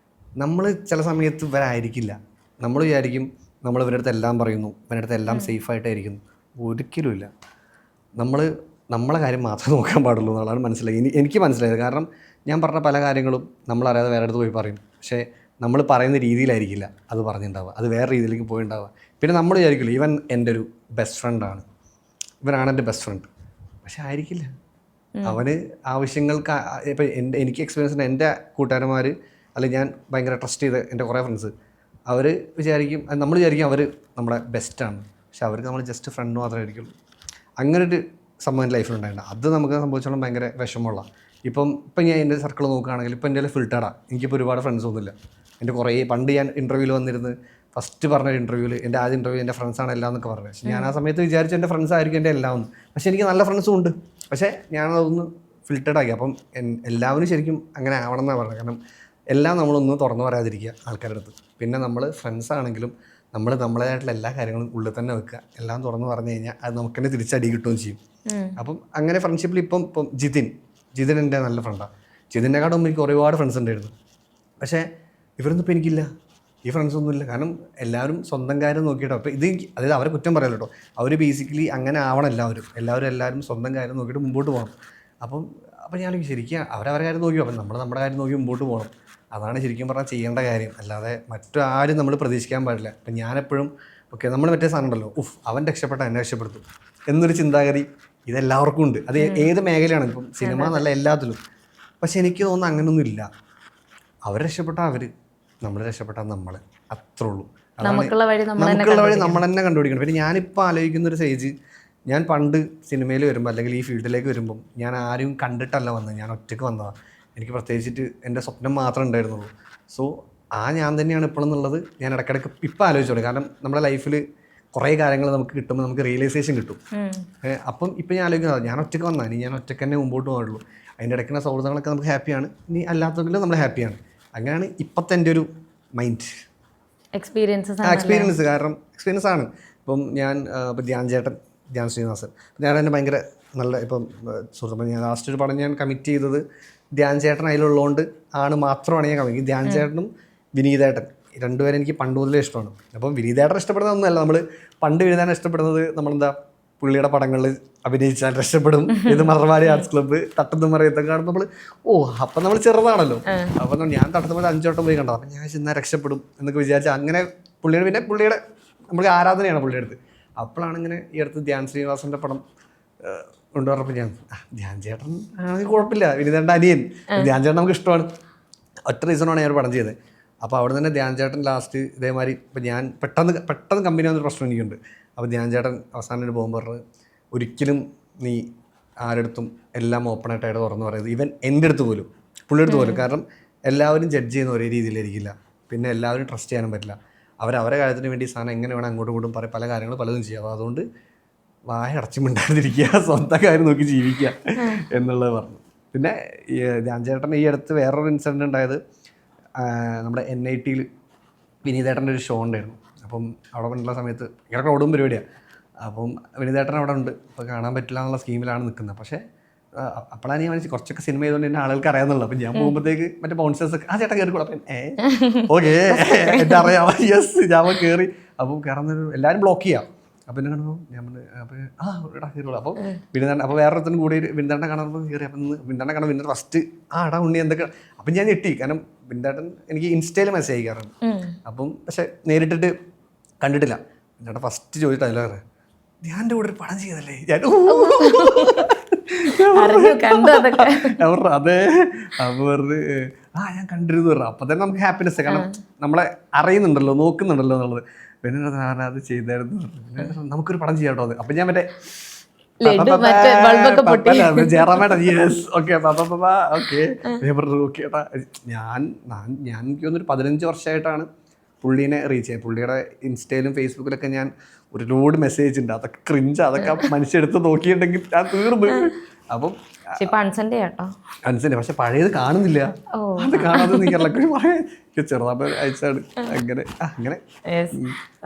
നമ്മൾ ചില സമയത്ത് ഇവരായിരിക്കില്ല. നമ്മൾ വിചാരിക്കും നമ്മൾ ഇവരുടെ അടുത്ത് എല്ലാം പറയുന്നു, ഇവരുടെ അടുത്ത് എല്ലാം സേഫായിട്ടായിരിക്കുന്നു. ഒരിക്കലുമില്ല. നമ്മളെ കാര്യം മാത്രമേ നോക്കാൻ പാടുള്ളൂ എന്നുള്ളതാണ് മനസ്സിലായി. എനിക്ക് മനസ്സിലായത്. കാരണം ഞാൻ പറഞ്ഞ പല കാര്യങ്ങളും നമ്മളറിയാതെ വേറെ അടുത്ത് പോയി പറയും. പക്ഷേ നമ്മൾ പറയുന്ന രീതിയിലായിരിക്കില്ല അത് പറഞ്ഞിട്ടുണ്ടാവുക, അത് വേറെ രീതിയിലേക്ക് പോയിണ്ടാവുക. പിന്നെ നമ്മൾ വിചാരിക്കില്ല ഇവൻ എൻ്റെ ഒരു ബെസ്റ്റ് ഫ്രണ്ടാണ്, ഇവനാണ് എൻ്റെ ബെസ്റ്റ് ഫ്രണ്ട്. പക്ഷെ ആയിരിക്കില്ല. അവന് ആവശ്യങ്ങൾക്ക് ഇപ്പം എനിക്ക് എക്സ്പീരിയൻസ് ഉണ്ട്. എൻ്റെ കൂട്ടുകാരന്മാർ അല്ലെങ്കിൽ ഞാൻ ഭയങ്കര ട്രസ്റ്റ് ചെയ്ത എൻ്റെ കുറേ ഫ്രണ്ട്സ്, അവർ നമ്മൾ വിചാരിക്കും അവർ നമ്മുടെ ബെസ്റ്റാണ്. പക്ഷെ അവർക്ക് നമ്മൾ ജസ്റ്റ് ഫ്രണ്ട് മാത്രമേ ആയിരിക്കുള്ളൂ. അങ്ങനൊരു സംഭവം ലൈഫിലുണ്ടായിട്ടുണ്ട്. അത് നമുക്ക് സംഭവിച്ചോളം ഭയങ്കര വിഷമമുള്ള. ഇപ്പം ഞാൻ എൻ്റെ സർക്കിൾ നോക്കുകയാണെങ്കിൽ ഇപ്പം എൻ്റെ ഫിൽട്ടറാണ്. എനിക്കിപ്പോൾ ഒരുപാട് ഫ്രണ്ട്സൊന്നുമില്ല. എൻ്റെ കുറേ പണ്ട് ഞാൻ ഇൻ്റർവ്യൂവിൽ വന്നിരുന്ന് ഫസ്റ്റ് പറഞ്ഞ ഇൻ്റർവ്യൂവിൽ എൻ്റെ ആദ്യ ഇൻ്റർവ്യൂ എൻ്റെ ഫ്രണ്ട്സാണ് എല്ലാം എന്നൊക്കെ പറഞ്ഞു. പക്ഷേ ഞാൻ ആ സമയത്ത് വിചാരിച്ചു എൻ്റെ ഫ്രണ്ട്സ് ആയിരിക്കും എൻ്റെ എല്ലാം ഒന്ന്. പക്ഷേ എനിക്ക് നല്ല ഫ്രണ്ട്സും ഉണ്ട്. പക്ഷേ ഞാനതൊന്ന് ഫിൽട്ടേഡ് ആക്കി. അപ്പം എല്ലാവരും ശരിക്കും അങ്ങനെ ആവണം എന്നാണ് പറഞ്ഞത്. കാരണം എല്ലാം നമ്മളൊന്നും തുറന്നു പറയാതിരിക്കുക ആൾക്കാരുടെ അടുത്ത്. പിന്നെ നമ്മൾ ഫ്രണ്ട്സ് ആണെങ്കിലും നമ്മളേതായിട്ടുള്ള എല്ലാ കാര്യങ്ങളും ഉള്ളിൽ തന്നെ വെക്കുക. എല്ലാം തുറന്നു പറഞ്ഞു കഴിഞ്ഞാൽ അത് നമുക്ക് തന്നെ തിരിച്ചടി കിട്ടുകയും ചെയ്യും. അപ്പം അങ്ങനെ ഫ്രണ്ട്ഷിപ്പിൽ ഇപ്പം ജിതിൻ എൻ്റെ നല്ല ഫ്രണ്ടാണ്. ജിതിൻ്റെക്കാട്ടും എനിക്ക് ഒരുപാട് ഫ്രണ്ട്സ് ഉണ്ടായിരുന്നു. പക്ഷേ ഇവരൊന്നും ഇപ്പോൾ എനിക്കില്ല. ഈ ഫ്രണ്ട്സൊന്നുമില്ല. കാരണം എല്ലാവരും സ്വന്തം കാര്യം നോക്കിയിട്ടോ. അപ്പോൾ അതായത് അവരെ കുറ്റം പറയല്ലോ കേട്ടോ. അവർ ബേസിക്കലി അങ്ങനെ ആവണം. എല്ലാവരും സ്വന്തം കാര്യം നോക്കിയിട്ട് മുമ്പോട്ട് പോകണം. അപ്പം ഞാൻ ശരിക്കും അവരവരുടെ കാര്യം നോക്കിയോ, അപ്പം നമ്മുടെ കാര്യം നോക്കി മുമ്പോട്ട് പോകണം. അതാണ് ശരിക്കും പറഞ്ഞാൽ ചെയ്യേണ്ട കാര്യം. അല്ലാതെ മറ്റാരും നമ്മൾ പ്രതീക്ഷിക്കാൻ പാടില്ല. അപ്പം ഞാനെപ്പോഴും നമ്മൾ മറ്റേ സാധനം ഉണ്ടല്ലോ, അവൻ രക്ഷപ്പെട്ട എന്നെ രക്ഷപ്പെടുത്തും എന്നൊരു ചിന്താഗതി ഇതെല്ലാവർക്കും ഉണ്ട്. അത് ഏത് മേഖലയാണ്, ഇപ്പം സിനിമ എന്നല്ല എല്ലാത്തിലും. പക്ഷെ എനിക്ക് തോന്നുന്നു അങ്ങനെയൊന്നും ഇല്ല. അവർ രക്ഷപ്പെട്ടാൽ അവർ, നമ്മൾ രക്ഷപ്പെട്ടാൽ നമ്മൾ, അത്രേ ഉള്ളൂ. നമുക്കുള്ള വഴി നമ്മൾ തന്നെ കണ്ടുപിടിക്കണം. പിന്നെ ഞാനിപ്പോൾ ആലോചിക്കുന്നൊരു സ്റ്റേജ്, ഞാൻ പണ്ട് സിനിമയിൽ വരുമ്പോൾ അല്ലെങ്കിൽ ഈ ഫീൽഡിലേക്ക് വരുമ്പം ഞാൻ ആരും കണ്ടിട്ടല്ല വന്നത്, ഞാൻ ഒറ്റയ്ക്ക് വന്നതാണ്. എനിക്ക് പ്രത്യേകിച്ചിട്ട് എൻ്റെ സ്വപ്നം മാത്രമേ ഉണ്ടായിരുന്നുള്ളൂ. സോ ഞാൻ തന്നെയാണ് ഇപ്പോഴെന്നുള്ളത് ഞാൻ ഇടയ്ക്കിടയ്ക്ക് ഇപ്പം ആലോചിച്ചോളൂ. കാരണം നമ്മുടെ ലൈഫിൽ കുറേ കാര്യങ്ങൾ നമുക്ക് കിട്ടുമ്പോൾ നമുക്ക് റിയലൈസേഷൻ കിട്ടും. അപ്പം ഇപ്പം ഞാൻ ആലോചിക്കുന്നത് ഞാൻ ഒറ്റയ്ക്ക് വന്നാൽ ഞാൻ ഒറ്റയ്ക്ക് തന്നെ മുമ്പോട്ട് പോകുള്ളൂ. അതിൻ്റെ ഇടയ്ക്കുന്ന സൗഹൃദങ്ങളൊക്കെ നമുക്ക് ഹാപ്പിയാണ്, ഇനി അല്ലാത്തെങ്കിലും നമ്മൾ ഹാപ്പിയാണ്. അങ്ങനെയാണ് ഇപ്പോഴത്തെ എൻ്റെ ഒരു മൈൻഡ് എക്സ്പീരിയൻസ്. കാരണം എക്സ്പീരിയൻസ് ആണ്. ഇപ്പം ഞാൻ ധ്യാൻ ശ്രീനിവാസൻ എൻ്റെ ഭയങ്കര നല്ല ഇപ്പം സുഹൃത്തുക്കൾ. ഞാൻ ലാസ്റ്റ് ഒരു പടം ഞാൻ കമ്മിറ്റ് ചെയ്തത് ധ്യാൻ ചേട്ടൻ അതിലുള്ളതുകൊണ്ട് മാത്രമാണ് ഞാൻ കമ്മിറ്റ്. ധ്യാൻ ചേട്ടനും വിനീതേട്ടൻ രണ്ടുപേരും എനിക്ക് പണ്ട് മുതലേ ഇഷ്ടമാണ്. അപ്പം വിനീതേട്ടൻ ഇഷ്ടപ്പെടുന്നതൊന്നുമല്ല, നമ്മൾ പണ്ട് വിനീതേട്ടൻ ഇഷ്ടപ്പെടുന്നത് നമ്മളെന്താ പുള്ളിയുടെ പടങ്ങളിൽ അഭിനയിച്ചാൽ രക്ഷപ്പെടും, ഇത് മറവാടി ആർട്സ് ക്ലബ്ബ്, തട്ടത്തും മറിയത്തൊക്കെ കാണുമ്പോൾ നമ്മൾ അപ്പം നമ്മൾ ചെറുതാണല്ലോ. അപ്പം ഞാൻ തട്ടത്തുമ്പോൾ 5 വട്ടം പോയി കണ്ടത്. അപ്പം ഞാൻ ചെന്നാൽ രക്ഷപ്പെടും എന്നൊക്കെ വിചാരിച്ചാൽ അങ്ങനെ പുള്ളിയുടെ നമുക്ക് ആരാധനയാണ് പുള്ളിയുടെ അടുത്ത്. അപ്പോഴാണ് ഇങ്ങനെ ഈ അടുത്ത് ധ്യാൻ ശ്രീനിവാസൻ്റെ പടം കൊണ്ടുവന്നപ്പോൾ ഞാൻ ധ്യാൻ ചേട്ടൻ ആണെങ്കിൽ കുഴപ്പമില്ല, വിനീതേട്ടൻ്റെ അനിയൻ ധ്യാൻ ചേട്ടൻ നമുക്ക് ഇഷ്ടമാണ്. ഒറ്റ റീസണാണ് ഞാൻ പടം ചെയ്തത്. അപ്പോൾ അവിടെ തന്നെ ധ്യാൻ ചേട്ടൻ ലാസ്റ്റ് ഇതേമാതിരി ഇപ്പം ഞാൻ പെട്ടെന്ന് കമ്പനി വന്നൊരു പ്രശ്നം എനിക്കുണ്ട്. അപ്പോൾ ധ്യാൻ ചേട്ടൻ അവസാനം ഒരു പോകുമ്പോൾ പറഞ്ഞ്, ഒരിക്കലും നീ ആരെടുത്തും എല്ലാം ഓപ്പണായിട്ടായിട്ട് തുറന്ന് പറയുന്നത്, ഈവൻ എൻ്റെ അടുത്ത് പോലും പുള്ളിയുടെ അടുത്ത് പോലും. കാരണം എല്ലാവരും ജഡ്ജ് ചെയ്യുന്ന ഒരേ രീതിയിലായിരിക്കില്ല. പിന്നെ എല്ലാവരും ട്രസ്റ്റ് ചെയ്യാനും പറ്റില്ല. അവരെ കാര്യത്തിന് വേണ്ടി സാധനം എങ്ങനെ വേണം അങ്ങോട്ടും ഇങ്ങോട്ടും പല കാര്യങ്ങൾ പലതും ചെയ്യാം. അപ്പോൾ അതുകൊണ്ട് വായ അടച്ചു മിണ്ടാതിരിക്കുക, സ്വന്തം കാര്യം നോക്കി ജീവിക്കുക എന്നുള്ളത് പറഞ്ഞു. പിന്നെ ധ്യാൻ ചേട്ടൻ ഈ അടുത്ത് വേറൊരു ഇൻസിഡൻറ്റ് ഉണ്ടായത്, നമ്മുടെ NIT-യിൽ വിനീതേട്ടൻ്റെ ഒരു ഷോ ഉണ്ടായിരുന്നു. അപ്പം അവിടെ ഉള്ള സമയത്ത് ഭയങ്കര ക്രൗഡും പരിപാടിയാണ്. അപ്പം വിനീതേട്ടൻ അവിടെ ഉണ്ട്. അപ്പോൾ കാണാൻ പറ്റില്ല എന്നുള്ള സ്കീമിലാണ് നിൽക്കുന്നത്. പക്ഷേ അപ്പോഴാണ് ഞാൻ മനസ്സിൽ കുറച്ചൊക്കെ സിനിമ ചെയ്തുകൊണ്ട് തന്നെ ആളുകൾക്ക് അറിയാമെന്നുള്ളൂ. അപ്പം ഞാൻ പോകുമ്പോഴത്തേക്ക് മറ്റേ ബൗൺസേഴ്സൊക്കെ ചേട്ടൻ കയറിക്കോളൂ. അപ്പം ഓക്കെ എന്നെ അറിയാം, യെസ് ഞാൻ കയറി. അപ്പം കയറുന്നൊരു എല്ലാവരും ബ്ലോക്ക് ചെയ്യാം. അപ്പം എന്നെ കാണുമ്പോൾ ഞാൻ പറഞ്ഞു അപ്പോൾ എടാ കയറുള്ളൂ. അപ്പോൾ വിനോദാണ്ട് അപ്പോൾ വേറൊരുത്തനും കൂടി വിനോദാണ്ടെ കാണുമ്പോൾ കയറി. അപ്പം വിനോദാണ്ടെ കാണുമ്പോൾ വിനോദ ഫസ്റ്റ് എടാ ഉണ്ണി എന്തൊക്കെ. അപ്പം ഞാൻ ഞെട്ടി, കാരണം വിനോദാട്ടൻ എനിക്ക് ഇൻസ്റ്റയിൽ മെസ്സേജ് അയക്കാറുണ്ട്. അപ്പം പക്ഷെ നേരിട്ടിട്ട് കണ്ടിട്ടില്ല. വിനോദാട്ടൻ ഫസ്റ്റ് ചോദിച്ചിട്ട് അതിൽ പറയാം, ഞാൻ എൻ്റെ കൂടെ ഒരു പടം ചെയ്തല്ലേ. ഞാൻ അതെ. അപ്പൊ പറഞ്ഞ് ഞാൻ കണ്ടിരുന്നു പറഞ്ഞു. അപ്പൊ തന്നെ നമുക്ക് ഹാപ്പിനെസ്, കാരണം നമ്മളെ അറിയുന്നുണ്ടല്ലോ, നോക്കുന്നുണ്ടല്ലോ എന്നുള്ളത്. പിന്നെ അത് ചെയ്തായിരുന്നു, നമുക്കൊരു പടം ചെയ്യാട്ടോ അത്. അപ്പൊ ഞാൻ മറ്റേ ജയറാമേട്ടൻ യെസ് ഓക്കെ ഓക്കെ ഓക്കെ ഞാൻ എനിക്ക് തോന്നുന്നു 15 വർഷമായിട്ടാണ് പുള്ളീനെ റീച്ച് ചെയ്യുന്നത്. പുള്ളിയുടെ ഇൻസ്റ്റയിലും ഫേസ്ബുക്കിലൊക്കെ ഞാൻ ഒരു ലോഡ് മെസ്സേജ് ഉണ്ട്, അതൊക്കെ ക്രിഞ്ച്, അതൊക്കെ മനുഷ്യടുത്ത് നോക്കിയിട്ടുണ്ടെങ്കിൽ ഞാൻ തീർന്നു. അപ്പം അൻസന്റെ പക്ഷെ പഴയത് കാണുന്നില്ല, അത് കാണാതെ ചെറുതാ അയച്ചാണ് അങ്ങനെ അങ്ങനെ.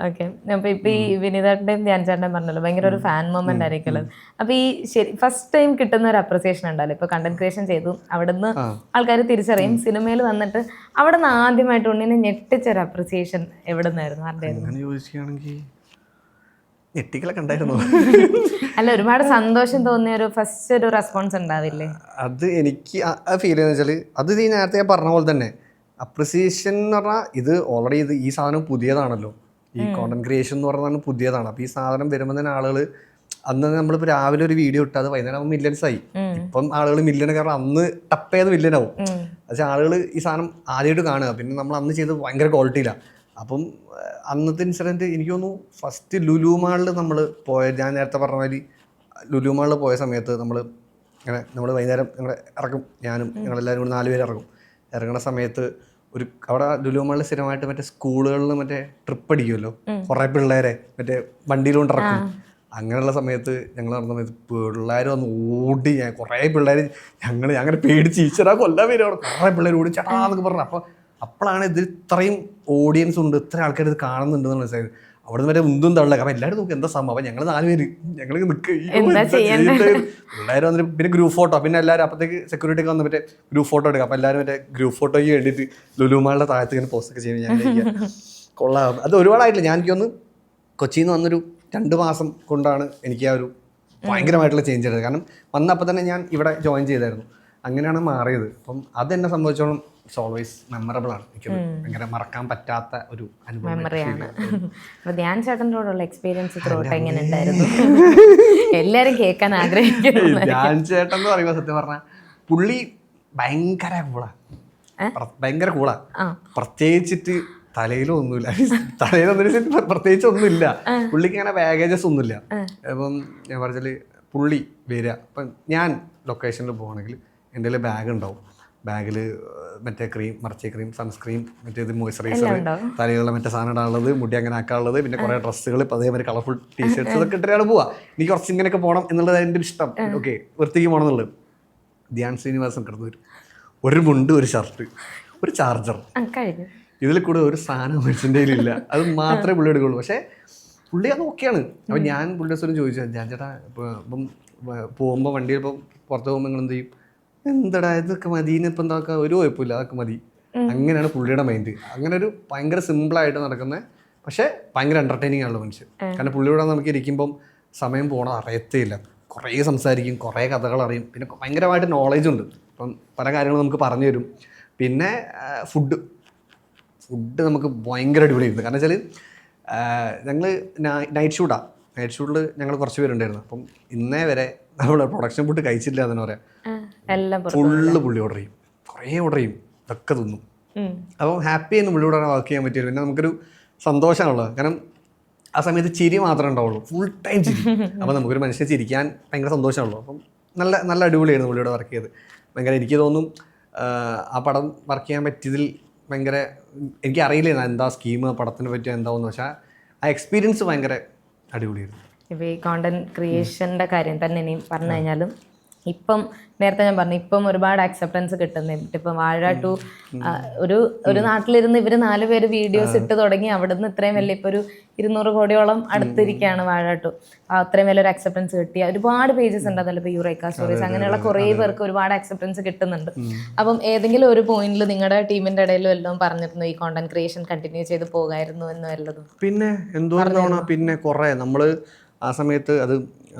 ഓക്കെ. അപ്പൊ ഇപ്പൊ ഈ വിനീതേട്ടന്റെയും ധ്യാൻ ചേട്ടന്റെയും പറഞ്ഞല്ലോ ഭയങ്കര ഒരു ഫാൻ മൊമെന്റ് ആയിരിക്കുമല്ലോ. അപ്പൊ ഈ ഫസ്റ്റ് ടൈം കിട്ടുന്ന ഒരു അപ്രിസിയേഷൻ ഉണ്ടല്ലോ, ഇപ്പൊ കണ്ടന്റ് ക്രിയേഷൻ ചെയ്തു, അവിടുന്ന് ആൾക്കാർ തിരിച്ചറിയും, സിനിമയിൽ വന്നിട്ട് അവിടെ നിന്ന് ആദ്യമായിട്ട് ഉണ്ണിനെ ഞെട്ടിച്ചൊരു അപ്രിസിയേഷൻ എവിടെ നിന്നായിരുന്നു? അങ്ങനെ ചോദിക്കുകയാണെങ്കിൽ ഞെട്ടികളൊക്കെ ഉണ്ടായിരുന്നു. അല്ല, ഒരുപാട് സന്തോഷം തോന്നിയ ഒരു ഫസ്റ്റ് ഒരു റെസ്പോൺസ് ഉണ്ടാവില്ലേ? അത് എനിക്ക് ഫീൽ ചെയ്യുന്ന വെച്ചാൽ, അത് ഈ നേരത്തെ ഞാൻ പറഞ്ഞ പോലെ തന്നെ അപ്രിസിയേഷൻ എന്ന് പറഞ്ഞാൽ ഇത് ഓൾറെഡി ഈ സാധനം പുതിയതാണല്ലോ, ഈ കോണ്ടന്റ് ക്രിയേഷൻ എന്ന് പറഞ്ഞാൽ പുതിയതാണ്. അപ്പോൾ ഈ സാധനം വരുമ്പോൾ തന്നെ ആളുകൾ, അന്ന് നമ്മളിപ്പോൾ രാവിലെ ഒരു വീഡിയോ ഇട്ട് അത് വൈകുന്നേരം ആകുമ്പോൾ മില്യൻസ് ആയി. ഇപ്പം ആളുകൾ മില്യൺ, കാരണം അന്ന് ടപ്പ് ചെയ്ത് മില്യൻ ആവും. പക്ഷേ ആളുകൾ ഈ സാധനം ആദ്യമായിട്ട് കാണുക, പിന്നെ നമ്മൾ അന്ന് ചെയ്ത് ഭയങ്കര ക്വാളിറ്റിയില്ല. അപ്പം അന്നത്തെ ഇൻസിഡൻറ്റ് എനിക്ക് തോന്നുന്നു ഫസ്റ്റ് ലുലു മാളിൽ നമ്മൾ പോയ, ഞാൻ നേരത്തെ പറഞ്ഞ മാതിരി ലുലു മാളിൽ പോയ സമയത്ത് നമ്മൾ വൈകുന്നേരം ഞങ്ങൾ ഇറക്കും, ഞാനും ഞങ്ങളെല്ലാവരും കൂടി 4 പേര് ഇറങ്ങുന്ന സമയത്ത് അവിടെ ലുലു മാളിൽ സ്ഥിരമായിട്ട് മറ്റേ സ്കൂളുകളിൽ മറ്റേ ട്രിപ്പ് അടിക്കുമല്ലോ, കുറേ പിള്ളേരെ മറ്റേ വണ്ടിയിലുകൊണ്ട് ഇറക്കും. അങ്ങനെയുള്ള സമയത്ത് ഞങ്ങൾ നടന്ന സമയത്ത് പിള്ളേർ വന്ന് ഓടി, കുറേ പിള്ളേർ ഞങ്ങൾ അങ്ങനെ പേടിച്ച് ഈശ്വരാ കൊല്ലാൻ പേര്, കുറേ പിള്ളേർ ഓടി ചേട്ടാന്നൊക്കെ പറഞ്ഞു. അപ്പോഴാണ് ഇത് ഇത്രയും ഓഡിയൻസ് ഉണ്ട്, ഇത്ര ആൾക്കാർ ഇത് കാണുന്നുണ്ടെന്ന് മനസ്സിലായത്. അവിടെ നിന്ന് വരെ ഉന്തും തള്ള, കാരണം എല്ലാവരും നോക്കും എന്താ സംഭവം. അപ്പം ഞങ്ങൾ 4 പേര് ഞങ്ങൾ പിള്ളേർ വന്നിട്ട് പിന്നെ ഗ്രൂപ്പ് ഫോട്ടോ, പിന്നെ എല്ലാവരും അപ്പോഴത്തേക്ക് സെക്യൂരിറ്റി വന്ന് മറ്റേ ഗ്രൂപ്പ് ഫോട്ടോ എടുക്കാം. അപ്പം എല്ലാവരും മറ്റേ ഗ്രൂപ്പ് ഫോട്ടോയ്ക്ക് വേണ്ടിയിട്ട് ലുലുമാളുടെ താഴത്ത് ഇങ്ങനെ പോസ്റ്റൊക്കെ ചെയ്യുന്നത് ഞാൻ കൊള്ളാം. അത് ഒരുപാടായിട്ടില്ല, ഞാൻ എനിക്കൊന്ന് കൊച്ചിയിൽ നിന്ന് വന്നൊരു 2 മാസം കൊണ്ടാണ് എനിക്ക് ആ ഒരു ഭയങ്കരമായിട്ടുള്ള ചേഞ്ച് ആയത്. കാരണം വന്നപ്പോൾ തന്നെ ഞാൻ ഇവിടെ ജോയിൻ ചെയ്തായിരുന്നു, അങ്ങനെയാണ് മാറിയത്. അപ്പം അതെന്നെ സംബന്ധിച്ചോളം ഇറ്റ്സ് ഓൾവേസ് മെമ്മറബിൾ ആണ്, എനിക്ക് ഭയങ്കര മറക്കാൻ പറ്റാത്ത ഒരു മെമ്മറിയാണ്. അപ്പോൾ ധ്യാൻ ചേട്ടനോടുള്ള എക്സ്പീരിയൻസ് എങ്ങനെ ഉണ്ടായിരുന്നു? എല്ലാവരും കേൾക്കാൻ ആഗ്രഹിക്കുന്നു. ധ്യാൻ ചേട്ടൻ എന്ന് പറയുമ്പോൾ സത്യം പറഞ്ഞാൽ പുള്ളി ഭയങ്കര കൂളാ. പ്രത്യേകിച്ചിട്ട് തലയിലൊന്നുമില്ല, പ്രത്യേകിച്ച് ഒന്നുമില്ല പുള്ളിക്ക്, അങ്ങനെ ബാഗേജസ് ഒന്നുമില്ല. അപ്പം ഞാൻ പറഞ്ഞാൽ പുള്ളി വരിക, ഇപ്പം ഞാൻ ലൊക്കേഷനിൽ പോകണമെങ്കിൽ എൻ്റെ കയ്യിൽ ബാഗ് ഉണ്ടാവും. ബാഗിൽ മറ്റേ ക്രീം, മർച്ചി ക്രീം, സൺസ്ക്രീൻ, മറ്റേത് മോയ്സ്ചറൈസർ, തലയിലുള്ള മറ്റേ സാധനം ഇടാനുള്ളത്, മുടി അങ്ങനെ ആക്കാനുള്ളത്, പിന്നെ കുറേ ഡ്രസ്സുകൾ, അതേമാതിരി കളർഫുൾ ടീഷർട്ട്സ് ഇതൊക്കെ ഇട്ടിട്ടാണ് പോവുക. എനിക്ക് കുറച്ച് ഇങ്ങനെയൊക്കെ പോകണം എന്നുള്ളത് എൻ്റെ ഒരു ഇഷ്ടം. ഓക്കെ, വൃത്തിക്ക് പോകണം എന്നുള്ളത്. ധ്യാൻ ശ്രീനിവാസൻ കിടന്നു വരും, ഒരു മുണ്ട്, ഒരു ഷർട്ട്, ഒരു ചാർജർ, ഇതിൽ കൂടെ ഒരു സാധനം മനുഷ്യൻ്റെ കയ്യിലില്ല, അത് മാത്രമേ പുള്ളി എടുക്കുള്ളൂ. പക്ഷേ പുള്ളി അത് ഓക്കെയാണ്. അപ്പം ഞാൻ പുള്ളിയുടെ സ്വരം ചോദിച്ചു, ഞാൻ ചേട്ടാ ഇപ്പം പോകുമ്പോൾ വണ്ടിയിൽ ഇപ്പം പുറത്ത് പോകുമ്പോൾ നിങ്ങൾ എന്ത് ചെയ്യും? എന്തടാ ഇതൊക്കെ മതിന്ന്, ഇപ്പം എന്താക്കുക, ഒരു കുഴപ്പമില്ല, അതൊക്കെ മതി. അങ്ങനെയാണ് പുള്ളിയുടെ മൈൻഡ്. അങ്ങനെ ഒരു ഭയങ്കര സിമ്പിളായിട്ട് നടക്കുന്ന, പക്ഷേ ഭയങ്കര എൻ്റർടൈനിങ് ആണല്ലോ മനുഷ്യൻ. കാരണം പുള്ളിയോടെ നമുക്ക് ഇരിക്കുമ്പം സമയം പോകണം അറിയത്തേയില്ല, കുറേ സംസാരിക്കും, കുറേ കഥകൾ അറിയും, പിന്നെ ഭയങ്കരമായിട്ട് നോളേജ് ഉണ്ട്. ഇപ്പം പല കാര്യങ്ങളും നമുക്ക് പറഞ്ഞു തരും. പിന്നെ ഫുഡ് നമുക്ക് ഭയങ്കര അടിപൊളിയായിരുന്നു. കാരണം വെച്ചാൽ ഞങ്ങൾ നൈറ്റ് ഷൂട്ടിൽ ഞങ്ങൾ കുറച്ച് പേരുണ്ടായിരുന്നു. അപ്പം ഇന്നേ വരെ നമ്മൾ പ്രൊഡക്ഷൻ ഫുഡ് കഴിച്ചില്ല എന്ന് പറയാം. ഫുള്ള് പുള്ളി ഓർഡർ ചെയ്യും, കുറേ ഓർഡർ ചെയ്യും, ഇതൊക്കെ തിന്നും. അപ്പം ഹാപ്പി ആയിരുന്നു പുള്ളിയോടെ വർക്ക് ചെയ്യാൻ പറ്റിയത്. പിന്നെ നമുക്കൊരു സന്തോഷമാണുള്ളത്, കാരണം ആ സമയത്ത് ചിരി മാത്രമേ ഉണ്ടാവുള്ളൂ, ഫുൾ ടൈം ചിരി. അപ്പം നമുക്കൊരു മനുഷ്യനെ ചിരിക്കാൻ ഭയങ്കര സന്തോഷമാണല്ലോ. അപ്പം നല്ല അടിപൊളിയായിരുന്നു പുള്ളിയോടെ വർക്ക് ചെയ്ത്. ഭയങ്കര എനിക്ക് തോന്നും ആ പടം വർക്ക് ചെയ്യാൻ പറ്റിയതിൽ ഭയങ്കര, എനിക്കറിയില്ല എന്താ സ്കീം ആ പടത്തിനെ പറ്റി എന്താവെന്ന്, പക്ഷേ ആ എക്സ്പീരിയൻസ് ഭയങ്കര അടിപൊളിയായിരുന്നു. ഇപ്പോൾ ഈ കോണ്ടന്റ് ക്രിയേഷൻ്റെ കാര്യം തന്നെ ഇനിയും പറഞ്ഞു കഴിഞ്ഞാലും ഇപ്പം നേരത്തെ ഞാൻ പറഞ്ഞു ഇപ്പം ഒരുപാട് അക്സെപ്റ്റൻസ് കിട്ടുന്നുണ്ട്. ഇപ്പം വാഴ 2 ഒരു നാട്ടിലിരുന്ന് ഇവർ 4 പേര് വീഡിയോസ് ഇട്ട് തുടങ്ങി. അവിടുന്ന് ഇത്രയും വലിയ ഇപ്പൊ ഒരു 200 കോടിയോളം അടുത്തിരിക്കുകയാണ് വാഴ 2. അത്രയും വലിയൊരു അക്സെപ്റ്റൻസ് കിട്ടിയ ഒരുപാട് പേജസ് ഉണ്ട്. അതല്ല ഇപ്പൊ യുറേക്ക സ്റ്റോറീസ് അങ്ങനെയുള്ള കുറേ പേർക്ക് ഒരുപാട് അക്സെപ്റ്റൻസ് കിട്ടുന്നുണ്ട്. അപ്പം ഏതെങ്കിലും ഒരു പോയിന്റിൽ നിങ്ങളുടെ ടീമിന്റെ ഇടയിൽ വല്ലതും പറഞ്ഞിരുന്നു ഈ കോണ്ടന്റ് ക്രിയേഷൻ കണ്ടിന്യൂ ചെയ്ത് പോകായിരുന്നു എന്ന് വല്ലതും? പിന്നെ എന്തോന്നാണ്, പിന്നെ കുറേ നമ്മൾ ആ സമയത്ത് അത്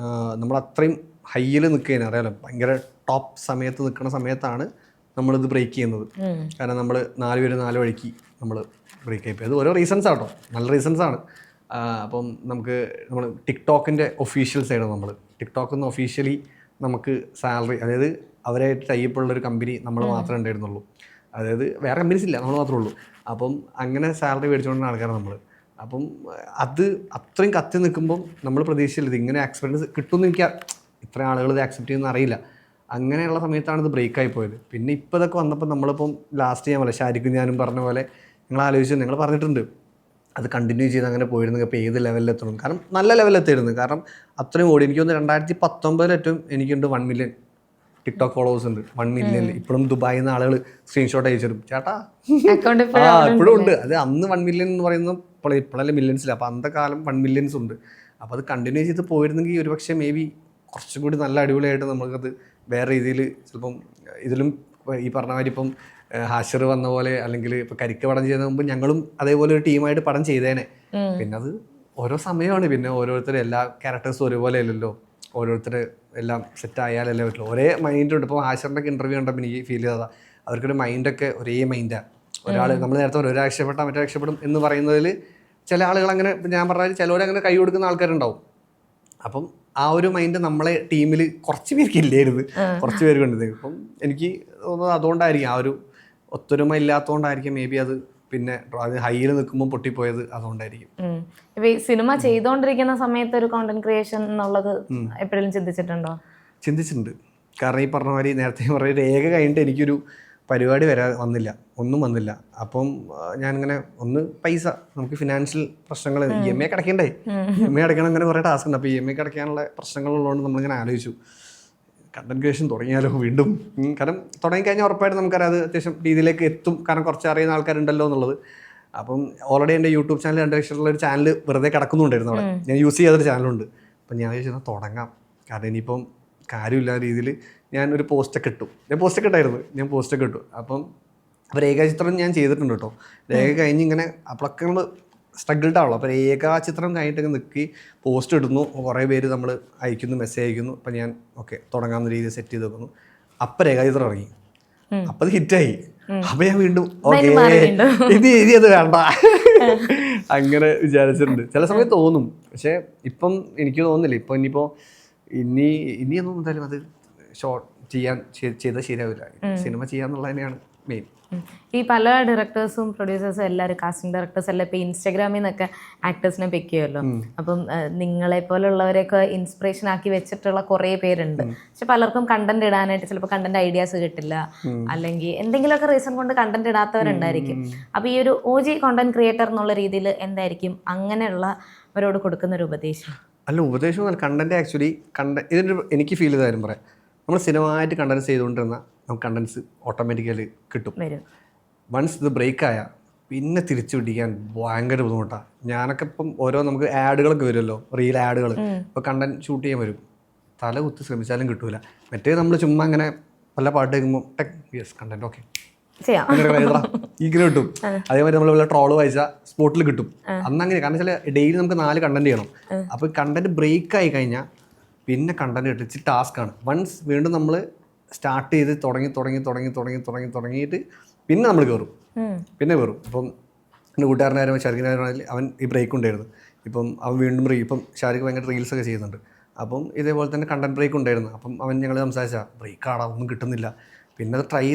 നമ്മൾ അത്രയും ഹൈയിൽ നിൽക്കുകയാണ്, അറിയാലോ, ഭയങ്കര ടോപ്പ് സമയത്ത് നിൽക്കുന്ന സമയത്താണ് നമ്മളിത് ബ്രേക്ക് ചെയ്യുന്നത്. കാരണം നമ്മൾ 4 പേര് 4 വഴിക്ക് നമ്മൾ ബ്രേക്ക് ആയിപ്പോയി. അത് ഓരോ റീസൺസ് ആട്ടോ, നല്ല റീസൺസാണ്. അപ്പം നമ്മൾ ടിക്ടോക്കിൻ്റെ ഒഫീഷ്യൽ സൈഡ്, നമ്മൾ ടിക്ടോക്കിൽ നിന്ന് ഒഫീഷ്യലി നമുക്ക് സാലറി, അതായത് അവരായിട്ട് ടൈപ്പുള്ളൊരു കമ്പനി നമ്മൾ മാത്രമേ ഉണ്ടായിരുന്നുള്ളൂ. അതായത് വേറെ കമ്പനീസ് ഇല്ല, നമ്മൾ മാത്രമേ ഉള്ളൂ. അപ്പം അങ്ങനെ സാലറി മേടിച്ചുകൊണ്ടുള്ള ആൾക്കാരാണ് നമ്മൾ. അപ്പം അത് അത്രയും കത്തി നിൽക്കുമ്പം നമ്മൾ പ്രതീക്ഷിച്ചില്ല ഇത് ഇങ്ങനെ എക്സ്പീരിയൻസ് കിട്ടുമെന്ന്. എനിക്ക് ഇത്രയും ആളുകൾ ഇത് ആക്സെപ്റ്റ് ചെയ്യുമെന്ന് അറിയില്ല. അങ്ങനെയുള്ള സമയത്താണ് ഇത് ബ്രേക്കായി പോയത്. പിന്നെ ഇപ്പോൾ ഇതൊക്കെ വന്നപ്പോൾ നമ്മളിപ്പം ലാസ്റ്റ് ചെയ്യാൻ പോലെ ഷാരിക്കും ഞാനും പറഞ്ഞ പോലെ നിങ്ങൾ ആലോചിച്ചു, നിങ്ങൾ പറഞ്ഞിട്ടുണ്ട് അത് കണ്ടിന്യൂ ചെയ്ത് അങ്ങനെ പോയിരുന്നു ഇപ്പോൾ ഏത് ലെവലിലെത്തണം. കാരണം നല്ല ലെവലിലെത്തായിരുന്നു. കാരണം അത്രയും ഓടി. എനിക്ക് തോന്നുന്നു 2019 ഏറ്റവും എനിക്കുണ്ട് 1 മില്യൺ ടിക്ടോക്ക് ഫോളോവേഴ്സ് ഉണ്ട്. 1 മില്യൺ. ഇപ്പോഴും ദുബായിൽ നിന്ന് ആളുകൾ സ്ക്രീൻഷോട്ട് അയച്ചിരും, ചേട്ടാ ഇപ്പോഴും ഉണ്ട്. അത് അന്ന് 1 മില്യൺ എന്ന് പറയുന്നത് ഇപ്പോഴല്ലേ മില്യൺസില്ല. അപ്പോൾ അന്നത്തെ കാലം 1 മില്യൺസ് ഉണ്ട്. അപ്പോൾ അത് കണ്ടിന്യൂ ചെയ്ത് പോയിരുന്നെങ്കിൽ ഒരുപക്ഷെ മേ ബി കുറച്ചും കൂടി നല്ല അടിപൊളിയായിട്ട് നമുക്കത് വേറെ രീതിയിൽ ചിലപ്പം ഇതിലും ഈ പറഞ്ഞ മാതിരി ഇപ്പം ഹാഷിർ വന്ന പോലെ, അല്ലെങ്കിൽ ഇപ്പം കരിക്ക് പടം ചെയ്യുന്ന മുമ്പ് ഞങ്ങളും അതേപോലെ ഒരു ടീമായിട്ട് പടം ചെയ്തേനെ. പിന്നെ അത് ഓരോ സമയമാണ്. പിന്നെ ഓരോരുത്തരും എല്ലാ ക്യാരക്ടേഴ്സും ഒരുപോലെ അല്ലല്ലോ. ഓരോരുത്തർ എല്ലാം സെറ്റ് ആയാലല്ലേ പറ്റുള്ളൂ. ഒരേ മൈൻഡുണ്ട്. ഇപ്പോൾ ഹാഷിറിൻ്റെ ഇന്റർവ്യൂ കണ്ടപ്പോൾ എനിക്ക് ഫീൽ ചെയ്തതാണ്, അവർക്കൊരു മൈൻഡൊക്കെ ഒരേ മൈൻഡാണ്. ഒരാൾ നമ്മൾ നേരത്തെ ഒരാൾ രക്ഷപ്പെട്ടാൽ മറ്റേ രക്ഷപ്പെടും എന്ന് പറയുന്നതിൽ ചില ആളുകൾ അങ്ങനെ, ഞാൻ പറഞ്ഞാൽ ചിലവരങ്ങനെ കൈ കൊടുക്കുന്ന ആൾക്കാരുണ്ടാവും. അപ്പം ആ ഒരു മൈൻഡ് നമ്മളെ ടീമിൽ കുറച്ച് പേർക്ക് ഇല്ലായിരുന്നു, കുറച്ച് പേർക്ക് ഉണ്ട്. ഇപ്പം എനിക്ക് തോന്നുന്നത് അതുകൊണ്ടായിരിക്കും, ആ ഒരു ഒത്തൊരുമ ഇല്ലാത്തതുകൊണ്ടായിരിക്കും മേ ബി അത് പിന്നെ അത് ഹൈയിൽ നിൽക്കുമ്പോൾ പൊട്ടിപ്പോയത് അതുകൊണ്ടായിരിക്കും. ഇപ്പൊ ഈ സിനിമ ചെയ്തുകൊണ്ടിരിക്കുന്ന സമയത്ത് ഒരു കോണ്ടന്റ് ക്രിയേഷൻ എന്നുള്ളത് എപ്പോഴും ചിന്തിച്ചിട്ടുണ്ടോ? ചിന്തിച്ചിട്ടുണ്ട്. കാരണം ഈ പറഞ്ഞ മാതിരി നേരത്തെ പറഞ്ഞ രേഖ കഴിഞ്ഞിട്ട് എനിക്കൊരു പരിപാടി ഒന്നും വന്നില്ല. അപ്പം ഞാനിങ്ങനെ ഒന്ന് പൈസ, നമുക്ക് ഫിനാൻഷ്യൽ പ്രശ്നങ്ങൾ, EMI അടയ്ക്കണ്ടേ, EMI അടയ്ക്കണം, അങ്ങനെ കുറേ ടാസ്ക് ഉണ്ട്. അപ്പോൾ EMI അടയ്ക്കാനുള്ള പ്രശ്നങ്ങളുള്ളതുകൊണ്ട് നമ്മളിങ്ങനെ ആലോചിച്ചു കണ്ടന്റ് ക്രിയേഷൻ തുടങ്ങിയാലോ വീണ്ടും. കാരണം തുടങ്ങിക്കഴിഞ്ഞാൽ ഉറപ്പായിട്ട് നമുക്കറിയാം അത് അത്യാവശ്യം രീതിയിലേക്ക് എത്തും, കാരണം കുറച്ച് അറിയുന്ന ആൾക്കാരുണ്ടല്ലോ എന്നുള്ളത്. അപ്പം ഓൾറെഡി എൻ്റെ യൂട്യൂബ് ചാനൽ 2 ലക്ഷമുള്ള ഒരു ചാനൽ വെറുതെ കിടക്കുന്നുണ്ടായിരുന്നു അവിടെ, ഞാൻ യൂസ് ചെയ്യാത്തൊരു ചാനലുണ്ട്. അപ്പം ഞാൻ ചോദിച്ചാൽ തുടങ്ങാം, കാരണം ഇനിയിപ്പം കാര്യമില്ലാത്ത രീതിയിൽ ഞാനൊരു പോസ്റ്റൊക്കെ ഇട്ടു. ഞാൻ പോസ്റ്റൊക്കെ ഇട്ടു. അപ്പം രേഖാചിത്രം ഞാൻ ചെയ്തിട്ടുണ്ട് കേട്ടോ. രേഖ കഴിഞ്ഞ് ഇങ്ങനെ അപ്പോഴൊക്കെ നമ്മൾ സ്ട്രഗിൾഡ് ആവുള്ളൂ. അപ്പോൾ രേഖാചിത്രം കഴിഞ്ഞിട്ടൊക്കെ നിൽക്കി പോസ്റ്റ് ഇടുന്നു, കുറേ പേര് നമ്മൾ അയക്കുന്നു, മെസ്സേജ് അയക്കുന്നു. അപ്പം ഞാൻ ഓക്കെ തുടങ്ങാവുന്ന രീതിയിൽ സെറ്റ് ചെയ്ത് വെക്കുന്നു. അപ്പം രേഖാചിത്രം ഇറങ്ങി, അപ്പം അത് ഹിറ്റായി. അപ്പം ഞാൻ വീണ്ടും ഓക്കെ ഇത് അത് വേണ്ട അങ്ങനെ വിചാരിച്ചിട്ടുണ്ട്. ചില സമയത്ത് തോന്നും, പക്ഷേ ഇപ്പം എനിക്ക് തോന്നുന്നില്ല. ഇപ്പം ഇനിയൊന്നും എന്തായാലും അത് ഷോർട്ട് ചെയ്താൽ ശരിയാവില്ല. സിനിമ ചെയ്യാന്നുള്ളത് തന്നെയാണ് മെയിൻ. ഈ പല ഡയറക്ടേഴ്സും പ്രൊഡ്യൂസേഴ്സും എല്ലാവരും കാസ്റ്റിംഗ് ഡയറക്ടേഴ്സ് എല്ലാം ഇപ്പോൾ ഇൻസ്റ്റാഗ്രാമിൽ നിന്നൊക്കെ ആക്ടേഴ്സിനെ പിക്ക് ചെയ്യുമല്ലോ. അപ്പം നിങ്ങളെ പോലുള്ളവരെയൊക്കെ ഇൻസ്പിറേഷൻ ആക്കി വെച്ചിട്ടുള്ള കുറേ പേരുണ്ട്. പക്ഷെ പലർക്കും കണ്ടന്റ് ഇടാനായിട്ട് ചിലപ്പോൾ കണ്ടന്റ് ഐഡിയാസ് കിട്ടില്ല, അല്ലെങ്കിൽ എന്തെങ്കിലുമൊക്കെ റീസൺ കൊണ്ട് കണ്ടന്റ് ഇടാത്തവരുണ്ടായിരിക്കും. അപ്പോൾ ഈ ഒരു OG കോണ്ടന്റ് ക്രിയേറ്റർ എന്നുള്ള രീതിയിൽ എന്തായിരിക്കും അങ്ങനെയുള്ളവരോട് കൊടുക്കുന്ന ഒരു ഉപദേശം? അല്ല, ഉപദേശം കണ്ടന്റ് ആക്ച്വലി ഇതിൻ്റെ എനിക്ക് ഫീൽ ചെയ്ത കാര്യം പറയാം. നമ്മൾ സിനിമയായിട്ട് കണ്ടൻസ് ചെയ്തുകൊണ്ടിരുന്ന നമുക്ക് കണ്ടൻസ് ഓട്ടോമാറ്റിക്കലി കിട്ടും. വൺസ് ഇത് ബ്രേക്ക് ആയാൽ പിന്നെ തിരിച്ചു പിടിക്കാൻ ഭയങ്കര ബുദ്ധിമുട്ടാണ്. ഞാനൊക്കെ ഇപ്പം നമുക്ക് ആഡുകളൊക്കെ വരുമല്ലോ, റീൽ ആഡുകൾ. ഇപ്പോൾ കണ്ടന്റ് ഷൂട്ട് ചെയ്യാൻ വരും, തല കുത്തി ശ്രമിച്ചാലും കിട്ടൂല. മറ്റേ നമ്മൾ ചുമ്മാ അങ്ങനെ പല പാട്ട് കേൾക്കുമ്പോൾ യെസ് കണ്ടന്റ് ഓക്കെ ഇങ്ങനെ കിട്ടും. അതേമാതിരി നമ്മൾ വല്ല ട്രോള് വായിച്ചാൽ സ്പോട്ടിൽ കിട്ടും. അന്നങ്ങനെ, കാരണം വെച്ചാൽ ഡെയിലി നമുക്ക് 4 കണ്ടന്റ് ചെയ്യണം. അപ്പോൾ കണ്ടന്റ് ബ്രേക്ക് ആയി കഴിഞ്ഞാൽ പിന്നെ കണ്ടന്റ് കിട്ടിച്ച് ടാസ്ക്കാണ്. വൺസ് വീണ്ടും നമ്മൾ സ്റ്റാർട്ട് ചെയ്ത് തുടങ്ങിയിട്ട് പിന്നെ നമ്മൾ കയറും. ഇപ്പം എൻ്റെ കൂട്ടുകാരനായാലും ഷാരിഖിനായാലും അവൻ ഈ ബ്രേക്ക് ഉണ്ടായിരുന്നു. ഇപ്പം അവൻ വീണ്ടും ഇപ്പം ഷാരിഖ് ഭയങ്കര റീൽസൊക്കെ ചെയ്യുന്നുണ്ട്. അപ്പം ഇതേപോലെ തന്നെ കണ്ടന്റ് ബ്രേക്ക് ഉണ്ടായിരുന്നു. അപ്പം അവൻ ഞങ്ങൾ സംസാരിച്ചാൽ ബ്രേക്കാടാ, ഒന്നും കിട്ടുന്നില്ല. പിന്നെ അത് ട്രൈ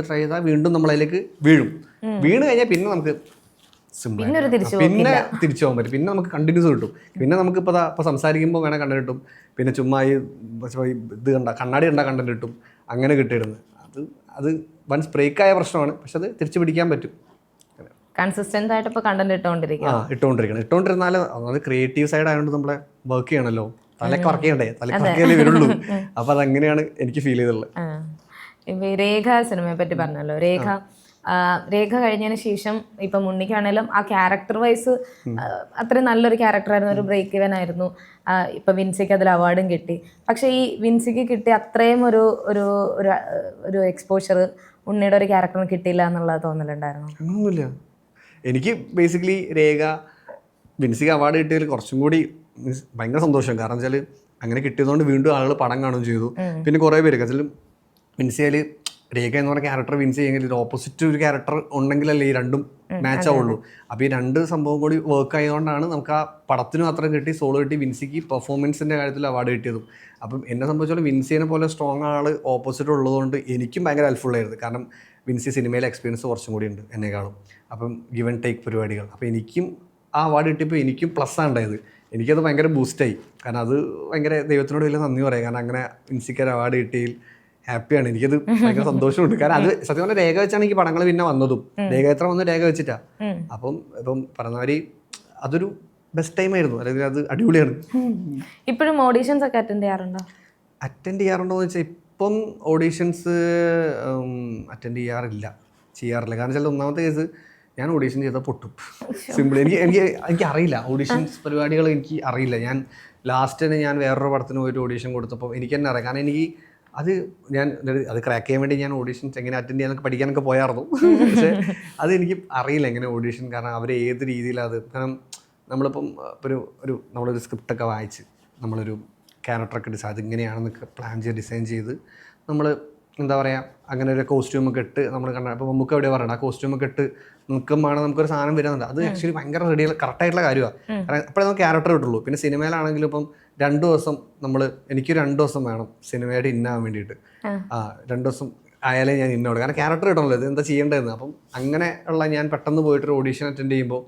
ചെയ്താൽ വീണ്ടും നമ്മളതിലേക്ക് വീണ് കഴിഞ്ഞാൽ പിന്നെ നമുക്ക് പിന്നെ തിരിച്ചു പോകാൻ പറ്റും. പിന്നെ നമുക്ക് കണ്ടിന്യൂസ് കിട്ടും. പിന്നെ നമുക്ക് ഇപ്പോൾ സംസാരിക്കുമ്പോൾ വേണേൽ കണ്ടന്റ് കിട്ടും. പിന്നെ ചുമ്മാ ഇത് കണ്ണാടി കണ്ടന്റ് കിട്ടും. അങ്ങനെ കിട്ടിയിരുന്നു. അത് വൺസ് ബ്രേക്കായ പ്രശ്നമാണ്. പക്ഷെ അത് തിരിച്ചു പിടിക്കാൻ പറ്റും. കൺസിസ്റ്റന്റ് ആയിട്ട് ഇപ്പോൾ കണ്ടന്റ് ഇട്ടുകൊണ്ടിരിക്കണം. ഇട്ടുകൊണ്ടിരുന്നാലും അത് ക്രിയേറ്റീവ് സൈഡ് ആയതുകൊണ്ട് നമ്മളെ വർക്ക് ചെയ്യണമല്ലോ. തലക്കറക്കണ്ടേ, തലക്കറക്കിയാലേ വരുള്ളൂ. അപ്പൊ അതങ്ങനെയാണ് എനിക്ക് ഫീൽ ചെയ്തിട്ടുള്ളത്. ഇപ്പൊ ഈ രേഖ സിനിമയെ പറ്റി പറഞ്ഞല്ലോ, രേഖ കഴിഞ്ഞതിന് ശേഷം ഇപ്പം ഉണ്ണിക്കാണേലും ആ ക്യാരക്ടർ വൈസ് അത്രയും നല്ലൊരു ക്യാരക്ടറായിരുന്നു, ഒരു ബ്രേക്ക് ഇവൻ ആയിരുന്നു. ഇപ്പൊ വിൻസിക്ക് അതിൽ അവാർഡും കിട്ടി. പക്ഷെ ഈ വിൻസിക്ക് കിട്ടിയ അത്രയും ഒരു ഒരു ഒരു എക്സ്പോഷർ ഉണ്ണിയുടെ ഒരു ക്യാരക്ടറിന് കിട്ടിയില്ല എന്നുള്ളത് തോന്നലുണ്ടായിരുന്നു? അങ്ങനൊന്നുമില്ല. എനിക്ക് ബേസിക്കലി രേഖ വിൻസിക്ക് അവാർഡ് കിട്ടിയതിൽ കുറച്ചും കൂടി ഭയങ്കര സന്തോഷം. കാരണം വെച്ചാൽ അങ്ങനെ കിട്ടിയതുകൊണ്ട് വീണ്ടും ആളുകൾ പടം കാണുകയും ചെയ്തു. പിന്നെ കുറേ പേര് വെച്ചാൽ വിൻസിയിൽ രേഖ എന്ന് പറഞ്ഞ ക്യാരക്ടർ വിൻസ് ചെയ്യുമെങ്കിൽ ഒരു ഓപ്പോസിറ്റ് ഒരു ക്യാരക്ടർ ഉണ്ടെങ്കിലല്ലേ ഈ രണ്ടും മാച്ച് ആവുള്ളൂ. അപ്പോൾ ഈ രണ്ട് സംഭവം കൂടി വർക്ക് ആയതുകൊണ്ടാണ് നമുക്ക് ആ പടത്തിനും അത്ര കിട്ടി, സോളോ കിട്ടി, വിൻസിക്ക് പെർഫോമൻസിൻ്റെ കാര്യത്തിൽ അവാർഡ് കിട്ടിയതും. അപ്പം എന്നെ സംബന്ധിച്ചോളം വിൻസിനെ പോലെ സ്ട്രോങ് ആൾ ഓപ്പോസിറ്റ് ഉള്ളതുകൊണ്ട് എനിക്കും ഭയങ്കര ഹെൽപ്ഫുള്ളായിരുന്നു. കാരണം വിൻസി സിനിമയിലെ എക്സ്പീരിയൻസ് കുറച്ചും കൂടി ഉണ്ട് എന്നെക്കാളും. അപ്പം ഗിവ് ആൻഡ് ടേക്ക് പരിപാടികൾ. അപ്പോൾ എനിക്കും ആ അവാർഡ് കിട്ടിയപ്പോൾ എനിക്കും പ്ലസ് ആണ് ഉണ്ടായത്. എനിക്കത് ഭയങ്കര ബൂസ്റ്റായി. കാരണം അത് ഭയങ്കര ദൈവത്തിനോട് വലിയ നന്ദി പറയാം. കാരണം അങ്ങനെ വിൻസിക്ക് ഒരു അവാർഡ് കിട്ടിയതിൽ ഹാപ്പിയാണ്. എനിക്കത് ഭയങ്കര സന്തോഷമുണ്ട്. കാരണം അത് സത്യം പറഞ്ഞാൽ രേഖ വെച്ചാണ് എനിക്ക് പടങ്ങൾ പിന്നെ വന്നതും. രേഖ എത്ര വന്ന് രേഖ വെച്ചിട്ടാ. ഇപ്പം പറഞ്ഞമാതിരി അതൊരു ബെസ്റ്റ് ടൈം ആയിരുന്നു, അല്ലെങ്കിൽ അത് അടിപൊളിയാണ്. ഇപ്പോഴും ഓഡീഷൻസ് ഒക്കെ അറ്റൻഡ് ചെയ്യാറുണ്ടോ? അറ്റൻഡ് ചെയ്യാറുണ്ടോ എന്ന് വെച്ചാൽ ഇപ്പം ഓഡീഷൻസ് അറ്റൻഡ് ചെയ്യാറില്ല. കാരണം വെച്ചാൽ ഒന്നാമത്തെ കേസ് ഞാൻ ഓഡീഷൻ ചെയ്താൽ പൊട്ടും. സിമ്പിൾ. എനിക്ക് അറിയില്ല ഓഡീഷൻസ് പരിപാടികൾ, എനിക്ക് അറിയില്ല. ഞാൻ ലാസ്റ്റിന് ഞാൻ വേറൊരു പടത്തിന് പോയിട്ട് ഓഡീഷൻ കൊടുത്തപ്പോൾ എനിക്ക് തന്നെ അറിയാം. കാരണം എനിക്ക് അത് ക്രാക്ക് ചെയ്യാൻ വേണ്ടി ഞാൻ ഓഡീഷൻസ് എങ്ങനെ അറ്റൻഡ് ചെയ്യാനൊക്കെ പഠിക്കാനൊക്കെ പോയായിരുന്നു. പക്ഷേ അതെനിക്ക് അറിയില്ല എങ്ങനെ ഓഡീഷൻ, കാരണം അവർ ഏത് രീതിയിലത്. കാരണം നമ്മളിപ്പം നമ്മളൊരു സ്ക്രിപ്റ്റൊക്കെ വായിച്ച് നമ്മളൊരു ക്യാരക്ടറൊക്കെ ഡിസൈൻ അതിങ്ങനെയാണെന്നൊക്കെ പ്ലാൻ ചെയ്ത് ഡിസൈൻ ചെയ്ത് നമ്മൾ എന്താ പറയുക അങ്ങനെ ഒരു കോസ്റ്റ്യൂമൊക്കെ ഇട്ട് നമ്മൾ അപ്പോൾ നമുക്ക് എവിടെ പറയണ്ട ആ കോസ്റ്റ്യൂമൊക്കെ ഇട്ട് നിൽക്കുമ്പോഴാണ് നമുക്കൊരു സാധനം വരുന്നുണ്ട്. അത് ആക്ച്വലി ഭയങ്കര കറക്റ്റായിട്ടുള്ള കാര്യമാണ്. കാരണം അപ്പോഴേ നമുക്ക് ക്യാരക്ടർ കിട്ടുള്ളൂ. പിന്നെ സിനിമയിലാണെങ്കിലും ഇപ്പം 2 ദിവസം എനിക്ക് 2 ദിവസം വേണം സിനിമയായിട്ട് ഇന്നാകാൻ വേണ്ടിയിട്ട്. 2 ദിവസം ആയാലേ ഞാൻ ഇന്നോട്, കാരണം ക്യാരക്ടർ കിട്ടണമല്ലോ, ഇത് എന്താ ചെയ്യേണ്ടതെന്ന്. അപ്പം അങ്ങനെ ഉള്ള ഞാൻ പെട്ടെന്ന് പോയിട്ടൊരു ഓഡീഷൻ അറ്റൻഡ് ചെയ്യുമ്പോൾ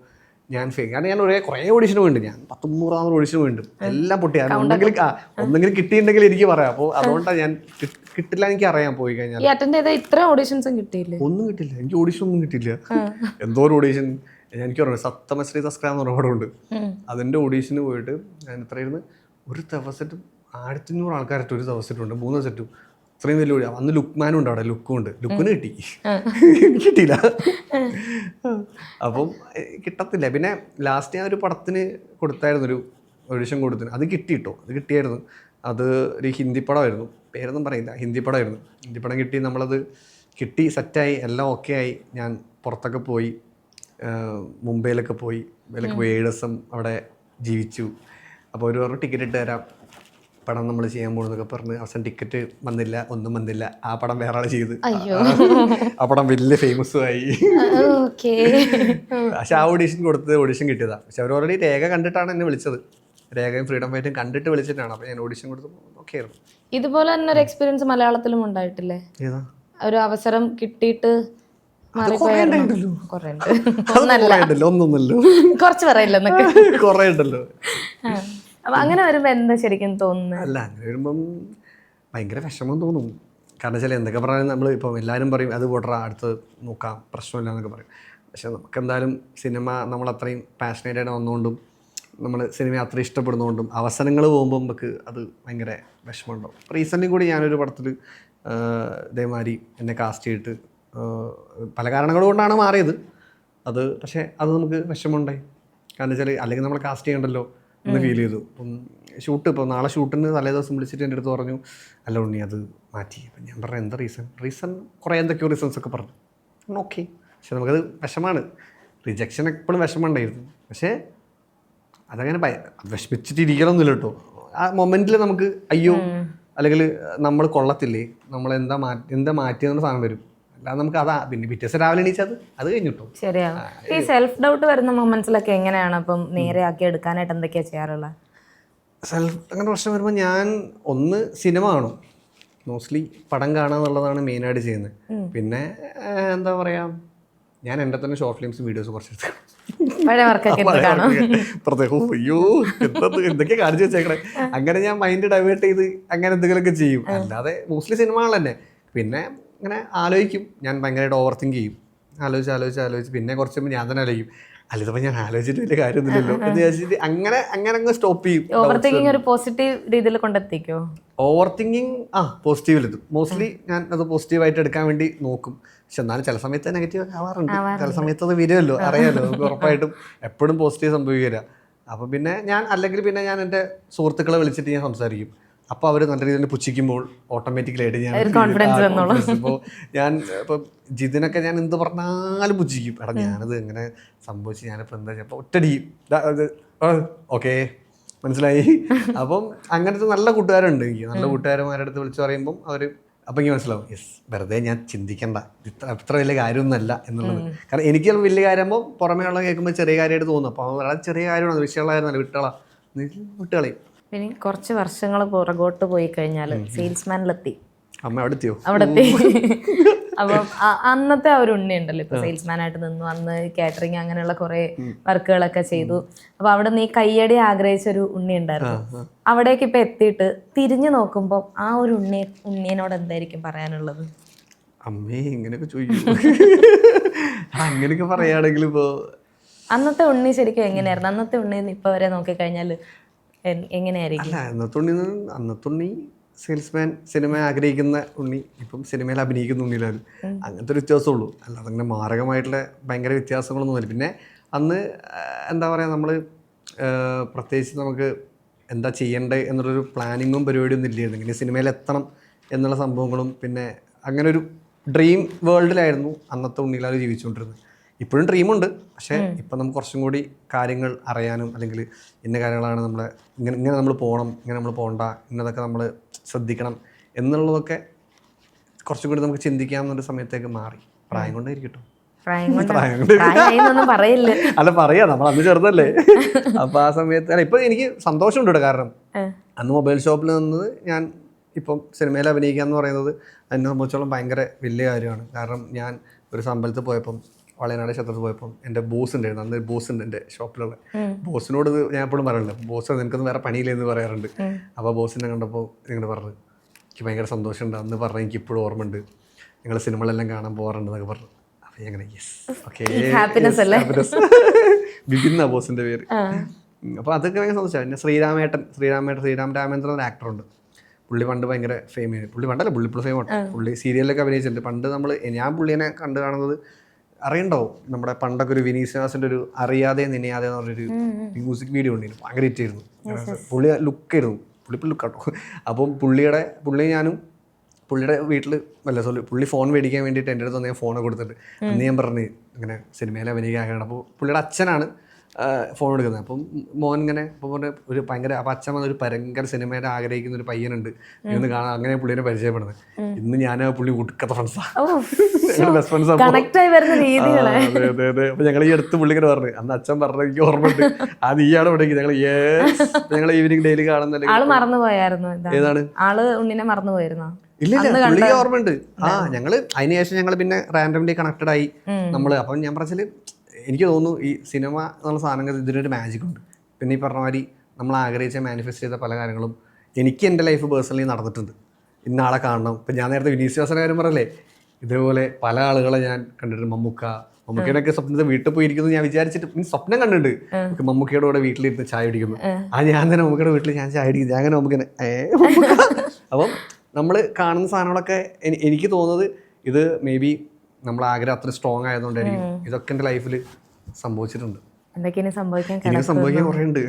ഞാൻ കാരണം ഞാൻ കുറേ ഓഡീഷന് വേണ്ടി ഞാൻ 100 ഓഡീഷന് വേണ്ടി എല്ലാം പൊട്ടിയാണ്. ഒന്നെങ്കിലും കിട്ടിയിട്ടുണ്ടെങ്കിൽ എനിക്ക് പറയാം. അപ്പോൾ അതുകൊണ്ടാണ് ഞാൻ കിട്ടില്ല, എനിക്ക് അറിയാൻ പോയി കഴിഞ്ഞാൽ. ഇത്ര ഓഡീഷൻസും കിട്ടിയില്ല? ഒന്നും കിട്ടില്ല, എനിക്ക് ഓഡീഷൻ ഒന്നും കിട്ടിയില്ല. എന്തോ ഒരു ഓഡീഷൻ എനിക്ക് പറഞ്ഞു സപ്തമശ്രീ തസ്കര എന്ന് പറഞ്ഞ പടമുണ്ട്, അതിൻ്റെ ഓഡീഷന് പോയിട്ട് ഞാൻ എത്രയായിരുന്നു, ഒരു ദിവസത്തും 1500 ആൾക്കാരായിട്ട് ഒരു ദിവസത്തുണ്ട്, 3 ദിവസത്തും. അത്രയും വലിയ അന്ന് ലുക്ക്മാനും ഉണ്ട്, അവിടെ ലുക്കിന് കിട്ടി, എനിക്ക് കിട്ടിയില്ല. അപ്പം കിട്ടത്തില്ല. പിന്നെ ലാസ്റ്റ് ഞാൻ ഒരു പടത്തിന് കൊടുത്തായിരുന്നു, ഒരു ഓഡിഷൻ കൊടുത്തിന്, അത് കിട്ടിയായിരുന്നു. അത് ഒരു ഹിന്ദി പടമായിരുന്നു, പേരൊന്നും പറയില്ല, ഹിന്ദി പടം കിട്ടി. നമ്മളത് കിട്ടി, സെറ്റായി, എല്ലാം ഓക്കെ ആയി. ഞാൻ പുറത്തൊക്കെ പോയി, മുംബൈയിലൊക്കെ പോയി 7 ദിവസം അവിടെ ജീവിച്ചു. അപ്പോൾ ഒരു ടിക്കറ്റ് ഇട്ട് തരാം, പടം നമ്മൾ ചെയ്യാൻ പോകുന്നതൊക്കെ പറഞ്ഞ് അവസാനം ടിക്കറ്റ് ഒന്നും വന്നില്ല. ആ പടം വേറെ ആൾ ചെയ്ത്, ആ പടം വലിയ ഫേമസും ആയി. പക്ഷെ ആ ഓഡിഷൻ കിട്ടിയതാണ്. പക്ഷെ അവർ ഓൾറെഡി രേഖ കണ്ടിട്ടാണ് എന്നെ വിളിച്ചത്. രേഖയും ഫ്രീഡം ഫൈറ്റും കണ്ടിട്ട് വിളിച്ചിട്ടാണ്. അപ്പോൾ ഞാൻ ഓഡിഷൻ കൊടുത്തപ്പോൾ ഓക്കെ ആയിരുന്നു. ഇതുപോലെ തന്നെ ഒരു എക്സ്പീരിയൻസ് മലയാളത്തിലും ഉണ്ടായിട്ടില്ലേ? ഒരു അവസരം കിട്ടിയിട്ട് കുറച്ച് പറയില്ലെന്നൊക്കെ കുറേ ഉണ്ടല്ലോ. അപ്പൊ അങ്ങനെ വരുമ്പോ എന്താ ശരിക്കും തോന്നുന്നത്? അല്ല, അങ്ങനെ വരുമ്പം ഭയങ്കര വിഷമം തോന്നും. കാരണം വെച്ചാൽ എന്തൊക്കെ പറഞ്ഞാലും നമ്മൾ ഇപ്പം എല്ലാവരും പറയും അത് പോട്ടറാ, അടുത്ത് നോക്കാം, പ്രശ്നമില്ല എന്നൊക്കെ പറയും. പക്ഷെ നമുക്കെന്തായാലും സിനിമ നമ്മളത്രയും പാഷനേറ്റായിട്ട് വന്നുകൊണ്ടും നമ്മൾ സിനിമയെ അത്ര ഇഷ്ടപ്പെടുന്നതുകൊണ്ടും അവസരങ്ങൾ പോകുമ്പോൾ നമുക്ക് അത് ഭയങ്കര വിഷമമുണ്ടാവും. റീസെൻ്റ് കൂടി ഞാനൊരു പടത്തിൽ ഇതേമാതിരി എന്നെ കാസ്റ്റ് ചെയ്തിട്ട് പല കാരണങ്ങൾ കൊണ്ടാണ് മാറിയത്. പക്ഷേ അത് നമുക്ക് വിഷമമുണ്ടായി. കാരണം വെച്ചാൽ അല്ലെങ്കിൽ നമ്മൾ കാസ്റ്റ് ചെയ്യണ്ടല്ലോ എന്ന് ഫീൽ ചെയ്തു. ഇപ്പം നാളെ ഷൂട്ടിന് തലേ ദിവസം വിളിച്ചിട്ട് എൻ്റെ അടുത്ത് പറഞ്ഞു, അല്ല ഉണ്ണി അത് മാറ്റി. അപ്പം ഞാൻ പറഞ്ഞു എന്താ റീസൺ കുറേ എന്തൊക്കെയോ റീസൺസൊക്കെ പറഞ്ഞു. ഓക്കെ, പക്ഷെ നമുക്കത് വിഷമമാണ്. റിജക്ഷൻ എപ്പോഴും വിഷമമുണ്ടായിരുന്നു. പക്ഷേ അതങ്ങനെ വിഷമിച്ചിട്ടിരിക്കണമെന്നില്ല കേട്ടോ. ആ മൊമെൻറ്റിൽ നമുക്ക് അയ്യോ, അല്ലെങ്കിൽ നമ്മൾ കൊള്ളത്തില്ലേ, നമ്മളെന്താ മാറ്റിയെന്ന സാധനം വരും. അല്ലാതെ നമുക്ക് അതാ പിന്നെ പിറ്റേസ് രാവിലെ എണീച്ചത് അത് കഴിഞ്ഞിട്ടോ. ശരിയാണ്. ഈ സെൽഫ് ഡൗട്ട് വരുന്ന മൊമെന്റ്സിലൊക്കെ എങ്ങനെയാണ് അപ്പം നേരെ ആക്കി എടുക്കാനായിട്ട് എന്തൊക്കെയാണ് ചെയ്യാറുള്ളത്? അങ്ങനെ പ്രശ്നം വരുമ്പോൾ ഞാൻ സിനിമ കാണും, മോസ്റ്റ്ലി പടം കാണുക എന്നുള്ളതാണ് മെയിനായിട്ട് ചെയ്യുന്നത്. പിന്നെ എന്താ പറയുക, ഞാൻ എൻ്റെ തന്നെ ഷോർട്ട് ഫിലിംസ് വീഡിയോസ് കുറച്ചെടുത്ത് അയ്യോ എന്തൊക്കെയാ കാണിച്ചു വെച്ചേക്കണേ, അങ്ങനെ ഞാൻ മൈൻഡ് ഡൈവേർട്ട് ചെയ്ത് അങ്ങനെ എന്തെങ്കിലുമൊക്കെ ചെയ്യും. അല്ലാതെ മോസ്റ്റ്ലി സിനിമകൾ തന്നെ. പിന്നെ ഇങ്ങനെ ആലോചിക്കും, ഞാൻ ഭയങ്കരമായിട്ട് ഓവർ തിങ്ക് ചെയ്യും, ആലോചിച്ച് പിന്നെ കുറച്ച് ഞാൻ തന്നെ ആലോചിക്കും അല്ലിതിപ്പോൾ ഞാൻ ആലോചിച്ചിട്ട് വലിയ കാര്യമൊന്നുമില്ലല്ലോ എന്ന് വിചാരിച്ചിട്ട് അങ്ങനെ അങ്ങ് സ്റ്റോപ്പ് ചെയ്യും. ഓവർ തിങ്കിങ് ഒരു പോസിറ്റീവ് രീതിയിൽ കൊണ്ടെത്തിക്കോ? ഓവർ തിങ്കിങ് പോസിറ്റീവിലെത്തും. മോസ്റ്റ്ലി ഞാൻ അത് പോസിറ്റീവായിട്ട് എടുക്കാൻ വേണ്ടി നോക്കും. പക്ഷെ എന്നാലും ചില സമയത്ത് നെഗറ്റീവ് ആവാറുണ്ട്. ചില സമയത്ത് അത് വരുമല്ലോ, അറിയാമല്ലോ, നമുക്ക് ഉറപ്പായിട്ടും എപ്പോഴും പോസിറ്റീവ് സംഭവിക്കില്ല. അപ്പോൾ പിന്നെ ഞാൻ ഞാൻ എൻ്റെ സുഹൃത്തുക്കളെ വിളിച്ചിട്ട് ഞാൻ സംസാരിക്കും. അപ്പോൾ അവർ നല്ല രീതിയിൽ പുച്ഛിക്കുമ്പോൾ ഓട്ടോമാറ്റിക്കലായിട്ട് ഞാൻ ഇപ്പോൾ ഇപ്പോൾ ജിതിനൊക്കെ ഞാൻ എന്ത് പറഞ്ഞാലും പുച്ഛിക്കും. എടാ ഞാനത് എങ്ങനെ സംഭവിച്ചു, ഞാനിപ്പോൾ എന്താ അപ്പോൾ ഒറ്റടി ഓക്കെ മനസ്സിലായി. അപ്പം അങ്ങനത്തെ നല്ല കൂട്ടുകാരുണ്ട് എനിക്ക്. നല്ല കൂട്ടുകാരന്മാരുടെ അടുത്ത് വിളിച്ച് പറയുമ്പം അവർ അപ്പം എനിക്ക് മനസ്സിലാവും, യെസ് വെറുതെ ഞാൻ ചിന്തിക്കണ്ട, ഇത്ര വലിയ കാര്യമൊന്നുമല്ല എന്നുള്ളത്. കാരണം എനിക്ക് വലിയ കാര്യമാകുമ്പോൾ പുറമേ ഉള്ള കേൾക്കുമ്പോൾ ചെറിയ കാര്യമായിട്ട് തോന്നും. അപ്പോൾ വളരെ ചെറിയ കാര്യമാണ്, വിഷയമുള്ളതായിരുന്നല്ലോ, വിട്ടുകളയും. പിന്നെ കുറച്ച് വർഷങ്ങൾ പുറകോട്ട് പോയി കഴിഞ്ഞാൽ സെയിൽസ്മാനിലെത്തി. അമ്മ അവിടെ എത്തിയോ? അവിടെ എത്തി. അപ്പം അന്നത്തെ ആ ഒരു ഉണ്ണി ഉണ്ടല്ലോ, ഇപ്പൊ സെയിൽസ്മാൻ ആയിട്ട് നിന്നു, അന്ന് കാറ്ററിംഗ് അങ്ങനെയുള്ള കുറെ വർക്കുകളൊക്കെ ചെയ്തു. അപ്പൊ അവിടെ നീ കയ്യടി ആഗ്രഹിച്ചൊരു ഉണ്ണി ഉണ്ടായിരുന്നു. അവിടേക്ക് ഇപ്പൊ എത്തിയിട്ട് തിരിഞ്ഞു നോക്കുമ്പോൾ ആ ഒരു ഉണ്ണിയനോട് എന്തായിരിക്കും പറയാനുള്ളത്? അമ്മേ ഇങ്ങനെയൊക്കെ ചോദിക്കും. അങ്ങനെയൊക്കെ പറയുകയാണെങ്കിൽ ഇപ്പോ അന്നത്തെ ഉണ്ണി ശരിക്കും എങ്ങനെയായിരുന്നു? അന്നത്തെ ഉണ്ണി ഇപ്പൊ വരെ നോക്കിക്കഴിഞ്ഞാൽ എങ്ങനെയായിരിക്കും? അന്നത്തെ ഉണ്ണി സെയിൽസ്മാൻ, സിനിമ ആഗ്രഹിക്കുന്ന ഉണ്ണി, ഇപ്പം സിനിമയിൽ അഭിനയിക്കുന്ന ഉണ്ണിയിലാണ്. അങ്ങനത്തെ ഒരു വ്യത്യാസമുള്ളൂ. അല്ലാതെ അങ്ങനെ മാരകമായിട്ടുള്ള ഭയങ്കര വ്യത്യാസങ്ങളൊന്നുമില്ല. പിന്നെ അന്ന് എന്താ പറയുക, നമ്മൾ പ്രത്യേകിച്ച് നമുക്ക് എന്താ ചെയ്യേണ്ടത് എന്നുള്ളൊരു പ്ലാനിങ്ങും പരിപാടിയൊന്നും ഇല്ലായിരുന്നു. ഇങ്ങനെ സിനിമയിൽ എത്തണം എന്നുള്ള സംഭവങ്ങളും പിന്നെ അങ്ങനെ ഒരു ഡ്രീം വേൾഡിലായിരുന്നു അന്നത്തെ ഉണ്ണിയിലാൽ ജീവിച്ചുകൊണ്ടിരുന്നത്. ഇപ്പോഴും ഡ്രീമുണ്ട്, പക്ഷേ ഇപ്പം നമുക്ക് കുറച്ചും കൂടി കാര്യങ്ങൾ അറിയാനും അല്ലെങ്കിൽ ഇന്ന കാര്യങ്ങളാണ് നമ്മളെ ഇങ്ങനെ നമ്മൾ പോകണം, ഇങ്ങനെ നമ്മൾ പോകണ്ട, ഇന്നതൊക്കെ നമ്മൾ ശ്രദ്ധിക്കണം എന്നുള്ളതൊക്കെ കുറച്ചും കൂടി നമുക്ക് ചിന്തിക്കാവുന്നൊരു സമയത്തേക്ക് മാറി. പ്രായം കൊണ്ടായിരിക്കട്ടോ. അല്ല പറയാ, നമ്മൾ അന്ന് ചെറുതല്ലേ. അപ്പോൾ ആ സമയത്ത് അല്ല ഇപ്പം എനിക്ക് സന്തോഷമുണ്ട് ഇവിടെ. കാരണം അന്ന് മൊബൈൽ ഷോപ്പിൽ നിന്നത് ഞാൻ ഇപ്പം സിനിമയിൽ അഭിനയിക്കുക എന്ന് പറയുന്നത് എന്നെ സംബന്ധിച്ചോളം ഭയങ്കര വലിയ കാര്യമാണ്. കാരണം ഞാൻ ഒരു അമ്പലത്തിൽ പോയപ്പം, വളയനാട് ക്ഷേത്രത്തിൽ പോയപ്പം എൻ്റെ ബോസ് ഉണ്ടായിരുന്നു. അന്ന് ബോസ് ഉണ്ട് എൻ്റെ ഷോപ്പിലുള്ള. ബോസിനോട് ഞാൻ എപ്പോഴും പറയാറുണ്ട്, ബോസ് നിനക്കൊന്നും വേറെ പണിയില്ല എന്ന് പറയാറുണ്ട്. അപ്പോൾ ബോസിനെ കണ്ടപ്പോൾ നിങ്ങളുടെ പറഞ്ഞു, എനിക്ക് ഭയങ്കര സന്തോഷമുണ്ട്, അന്ന് പറഞ്ഞാൽ എനിക്ക് ഇപ്പോഴും ഓർമ്മയുണ്ട്, നിങ്ങൾ സിനിമകളെല്ലാം കാണാൻ പോകാറുണ്ട് എന്നൊക്കെ പറഞ്ഞു. അപ്പോൾ അങ്ങനെ യെസ് ഓക്കെ വിപിന്ന ബോസിൻ്റെ പേര്. അപ്പോൾ അതൊക്കെ ഭയങ്കര സന്തോഷമാണ്. പിന്നെ ശ്രീരാം രാമേന്ദ്രൻ എന്ന ആക്ടറുണ്ട്. പുള്ളി പണ്ട് ഭയങ്കര ഫെയിമാണ്. പുള്ളി പണ്ടല്ല, പുള്ളി ഇപ്പോൾ ഫെയിമാണ്. പുള്ളി സീരിയലിലൊക്കെ അഭിനയിച്ചിട്ടുണ്ട്. പണ്ട് ഞാൻ പുള്ളിനെ കണ്ടു കാണുന്നത് അറിയണ്ടാവും, നമ്മുടെ പണ്ടൊക്കെ ഒരു വിനീത് ശ്രീനിവാസൻ്റെ ഒരു അറിയാതെ നിനയാതെ എന്ന് പറഞ്ഞൊരു മ്യൂസിക് വീഡിയോ ഉണ്ടായിരുന്നു. ഭയങ്കര ഹിറ്റായിരുന്നു. പുള്ളി ലുക്കായിരുന്നു, പുള്ളി ലുക്കാട്ടോ. അപ്പം പുള്ളി ഞാനും പുള്ളിയുടെ വീട്ടിൽ പുള്ളി ഫോൺ മേടിക്കാൻ വേണ്ടിയിട്ട് എൻ്റെ അടുത്ത് ഞാൻ ഫോണൊക്കെ കൊടുത്തിട്ട് അന്ന് ഞാൻ പറഞ്ഞു ഇങ്ങനെ സിനിമയിൽ അഭിനയിക്കാൻ. അപ്പോൾ പുള്ളിയുടെ അച്ഛനാണ് ഫോൺ എടുക്കുന്നത്. അപ്പം മോൻ ഇങ്ങനെ ഇപ്പോൾ ഒരു ഭയങ്കര അപ്പം അച്ഛൻ വന്നൊരു ഭയങ്കര സിനിമയുടെ ആഗ്രഹിക്കുന്ന ഒരു പയ്യനുണ്ട് ഇന്ന് കാണാൻ. അങ്ങനെ പുള്ളിനെ പരിചയപ്പെടുന്നത്. ഇന്ന് ഞാൻ പുള്ളി ഉടുക്കത്തെ ഫ്രണ്ട്സാണ്, ബെസ്റ്റ് ഫ്രണ്ട്സാണ്. അതെ. അപ്പം ഞങ്ങൾ ഈ അടുത്ത് പുള്ളിങ്ങനെ പറഞ്ഞു, അന്ന് അച്ഛൻ പറഞ്ഞ എനിക്ക് ഓർമ്മയുണ്ട്, അത് ഈയാണ് ഇവിടെ ഞങ്ങൾ ഈവനിങ് ഡെയിലി കാണുന്ന. ഏതാണ് ഇല്ല പുള്ളി ഓർമ്മയുണ്ട്. ഞങ്ങള് അതിനുശേഷം ഞങ്ങൾ പിന്നെ റാൻഡംലി കണക്റ്റഡ് ആയി നമ്മള്. അപ്പം ഞാൻ പറഞ്ഞാൽ എനിക്ക് തോന്നുന്നു ഈ സിനിമ എന്നുള്ള സാധനങ്ങൾ ഇതിനൊരു മാജിക് ഉണ്ട്. പിന്നെ ഈ പറഞ്ഞ മാതിരി നമ്മൾ ആഗ്രഹിച്ച മാനിഫെസ്റ്റ് ചെയ്ത പല കാര്യങ്ങളും എനിക്ക് എൻ്റെ ലൈഫ് പേഴ്സണലി നടന്നിട്ടുണ്ട്. ഇന്ന ആളെ കാണണം. ഇപ്പം ഞാൻ നേരത്തെ വിനീത് ശ്രീനിവാസൻ്റെ കാര്യം പറയല്ലേ, ഇതേപോലെ പല ആളുകളെ ഞാൻ കണ്ടിട്ടുണ്ട്. മമ്മൂക്കയുടെയൊക്കെ സ്വപ്നത്തിൽ വീട്ടിൽ പോയിരിക്കുന്നത് ഞാൻ വിചാരിച്ചിട്ട് സ്വപ്നം കണ്ടിട്ടുണ്ട്. മമ്മൂക്കയുടെ കൂടെ വീട്ടിലിരുന്ന് ചായ കുടിക്കുന്നു. ഞാൻ തന്നെ മമ്മൂക്കയുടെ വീട്ടിൽ ഞാൻ ചായ കുടിക്കുന്നു. ഞാൻ അങ്ങനെ മമ്മൂക്കനെ അപ്പം നമ്മൾ കാണുന്ന സാധനങ്ങളൊക്കെ എനിക്ക് തോന്നുന്നത് ഇത് മേ ബി നമ്മൾ ആഗ്രഹം അത്ര സ്ട്രോങ് ആയതുകൊണ്ടായിരിക്കും ഇതൊക്കെ എൻ്റെ ലൈഫിൽ സംഭവിച്ചിട്ടുണ്ട്. സംഭവിക്കാൻ കുറേ ഉണ്ട്.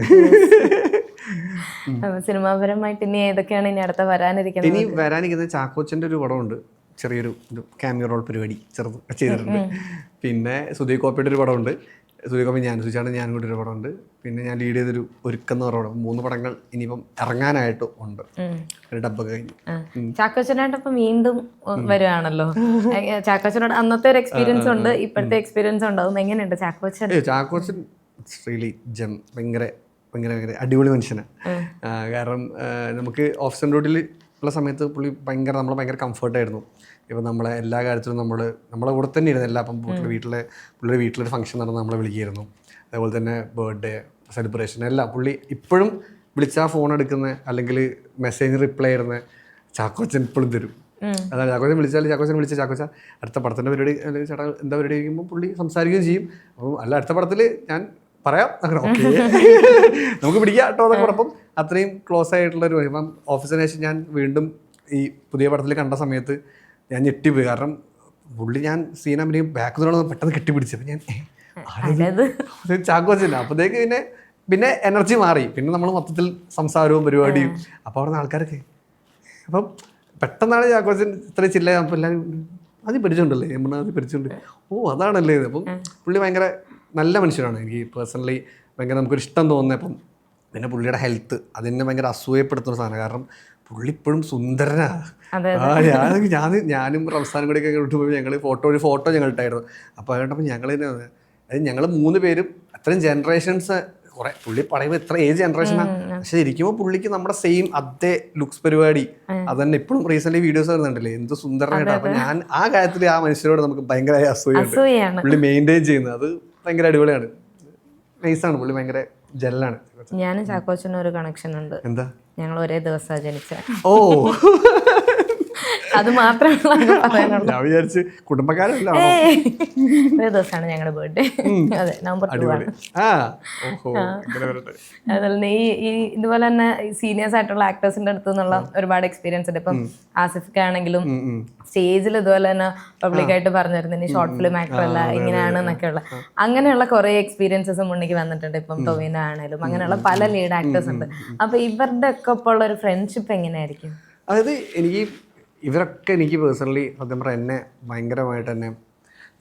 സിനിമാപരമായിട്ട് ഇനി ഏതൊക്കെയാണ് ഇനി അടുത്ത വരാനിരിക്കുന്നത്? ഇനി വരാനിരിക്കുന്നത് ചാക്കോച്ചൻ്റെ ഒരു പടമുണ്ട്, ചെറിയൊരു ക്യാമിയോ റോൾ പരിപാടി ചെറുത് ചെയ്തിട്ടുണ്ട്. പിന്നെ സുധീർ കോപ്പയുടെ ഒരു പടമുണ്ട്, സുധീർ കോപ്പി ഞാനും കൂടി ഒരു പടമുണ്ട്. പിന്നെ ഞാൻ ലീഡ് ചെയ്തൊരു ഒരുക്കുന്ന പടം. 3 പടങ്ങൾ ഇനിയിപ്പം ഇറങ്ങാനായിട്ട് ഉണ്ട്. ഒരു ഡബ്ബൊക്കെ കഴിഞ്ഞു. ചാക്കോച്ചനായിട്ടപ്പം വീണ്ടും വരുവാണല്ലോ. ചാക്കോച്ചനോട് അന്നത്തെ ഒരു എക്സ്പീരിയൻസ് ഉണ്ട്, ഇപ്പോഴത്തെ എക്സ്പീരിയൻസ് ഉണ്ടാവും. എങ്ങനെയുണ്ട് ചാക്കോച്ചൻ? ചാക്കോച്ചൻ റിയലി ജം, ഭയങ്കര അടിപൊളി മനുഷ്യനാണ്. കാരണം നമുക്ക് ഓഫീസ് റോഡിൽ ഉള്ള സമയത്ത് പുള്ളി നമ്മളെ ഭയങ്കര കംഫർട്ടായിരുന്നു. ഇപ്പം നമ്മളെ എല്ലാ കാര്യത്തിലും നമ്മളെ കൂടെ തന്നെ ഇരുന്നു. എല്ലാ അപ്പം പുള്ളിയുടെ വീട്ടിലൊരു ഫംഗ്ഷൻ നടന്ന് നമ്മളെ വിളിക്കുമായിരുന്നു. അതേപോലെ തന്നെ ബർത്ത്ഡേ സെലിബ്രേഷൻ എല്ലാം പുള്ളി ഇപ്പോഴും വിളിച്ചാൽ ഫോൺ എടുക്കുന്ന അല്ലെങ്കിൽ മെസ്സേജ് റിപ്ലൈ ചെയ്യുന്ന ചാക്കോച്ചൻ ഇപ്പോഴും തരും. അതാണ് ചാക്കോച്ചൻ വിളിച്ചാൽ ചാക്കോച്ച അടുത്ത പടത്തിൻ്റെ പരിപാടി അല്ലെങ്കിൽ ചേട്ടാ എന്താ പരിപാടി കഴിക്കുമ്പോൾ പുള്ളി സംസാരിക്കുകയും ചെയ്യും. അപ്പം അല്ല അടുത്ത പടത്തിൽ ഞാൻ പറയാം അങ്ങനെ ഓക്കെ നമുക്ക് പിടിക്കാം കേട്ടോ എന്നൊക്കെ പറഞ്ഞപ്പം അത്രയും ക്ലോസ് ആയിട്ടുള്ളൊരു ഇപ്പം ഓഫീസിന് ശേഷം ഞാൻ വീണ്ടും ഈ പുതിയ പടത്തിൽ കണ്ട സമയത്ത് ഞാൻ ഞെട്ടിപ്പോയി. കാരണം പുള്ളി ഞാൻ സീനാമിനെയും ബാക്ക് നിന്നോട് പെട്ടെന്ന് കെട്ടിപ്പിടിച്ചു. അപ്പം ഞാൻ ചാക്കോച്ചൻ അപ്പോഴത്തേക്ക് പിന്നെ എനർജി മാറി. പിന്നെ നമ്മൾ മൊത്തത്തിൽ സംസാരവും പരിപാടിയും. അപ്പോൾ അവിടെ നിന്ന് ആൾക്കാരൊക്കെ അപ്പം പെട്ടെന്നാണ് ചാക്കോച്ചൻ ഇത്ര ചില്ല. അപ്പം എല്ലാവരും അത് പഠിച്ചുകൊണ്ടല്ലേ അത് പഠിച്ചുകൊണ്ട് അതാണല്ലേ ഇത്. അപ്പം പുള്ളി ഭയങ്കര നല്ല മനുഷ്യനാണ്. എനിക്ക് പേഴ്സണലി ഭയങ്കര നമുക്കൊരു ഇഷ്ടം തോന്നുന്നത്. അപ്പം പിന്നെ പുള്ളിയുടെ ഹെൽത്ത് അതിനെ ഭയങ്കര അസൂയപ്പെടുത്തുന്ന സാധനം. കാരണം പുള്ളി ഇപ്പോഴും സുന്ദരനാണ്. ഞാനും റംസാനും കൂടെയൊക്കെ വിട്ടുപോയി ഒരു ഫോട്ടോ ഞങ്ങൾ ഇട്ടായിരുന്നു. അപ്പോൾ അതുകൊണ്ടപ്പോൾ ഞങ്ങൾ 3 പേരും അത്രയും ജനറേഷൻസ് കുറെ പുള്ളി പറയുമ്പോൾ ഇത്ര ഏജ് ജനറേഷനാണ്. പക്ഷെ ഇരിക്കുമ്പോൾ പുള്ളിക്ക് നമ്മുടെ സെയിം അതേ ലുക്സ് പരിപാടി അത് തന്നെ ഇപ്പോഴും റീസെന്റ് വീഡിയോസ് വരുന്നുണ്ടല്ലേ എന്ത് സുന്ദരനായിട്ട്. അപ്പൊ ഞാൻ ആ കാര്യത്തിൽ ആ മനുഷ്യരോട് നമുക്ക് ഭയങ്കര അസൂയാണ്. പുള്ളി മെയിൻറ്റെയിൻ ചെയ്യുന്നത് അത് ഭയങ്കര അടിപൊളിയാണ്. നൈസാണ് പുള്ളി, ഭയങ്കര ജെല്ലാണ്. ഞാനും ചാക്കോച്ചനും ഒരു കണക്ഷൻ ഉണ്ട്. എന്താ? ഞങ്ങൾ ഒരേ ദിവസമാണ് ജനിച്ച. ഓ അത് മാത്രമേ ഞാൻ വിചാരിച്ച് കുടുംബക്കാരല്ല. ഒരേ ദിവസമാണ് ഞങ്ങളുടെ ബർത്ത്ഡേ. അതെ, November 2 ആണ്. അതുപോലെ ഈ ഇതുപോലെ തന്നെ സീനിയേഴ്സ് ആയിട്ടുള്ള ആക്ടേഴ്സിന്റെ അടുത്ത് നിന്നുള്ള ഒരുപാട് എക്സ്പീരിയൻസ് ഉണ്ട്. ഇപ്പം ആസിഫ് ആണെങ്കിലും സ്റ്റേജിൽ ഇതുപോലെ തന്നെ പബ്ലിക്കായിട്ട് പറഞ്ഞിരുന്നു ഇനി ഷോർട്ട് ഫിലിം ആക്ടർ അല്ല ഇങ്ങനെയാണ് എന്നൊക്കെയുള്ള അങ്ങനെയുള്ള കുറെ എക്സ്പീരിയൻസസ് മുന്നിലേക്ക് വന്നിട്ടുണ്ട്. ഇപ്പം ടൊവിനോ ആണെങ്കിലും അങ്ങനെയുള്ള പല ലീഡ് ആക്ടേഴ്സ് ഉണ്ട്. അപ്പൊ ഇവരുടെ ഒക്കെ ഒപ്പം ഉള്ള ഒരു ഫ്രണ്ട്ഷിപ്പ് എങ്ങനെയായിരിക്കും? അതായത് ഇവരൊക്കെ എനിക്ക് പേഴ്സണലി സത്യം പറഞ്ഞാൽ എന്നെ ഭയങ്കരമായിട്ട് തന്നെ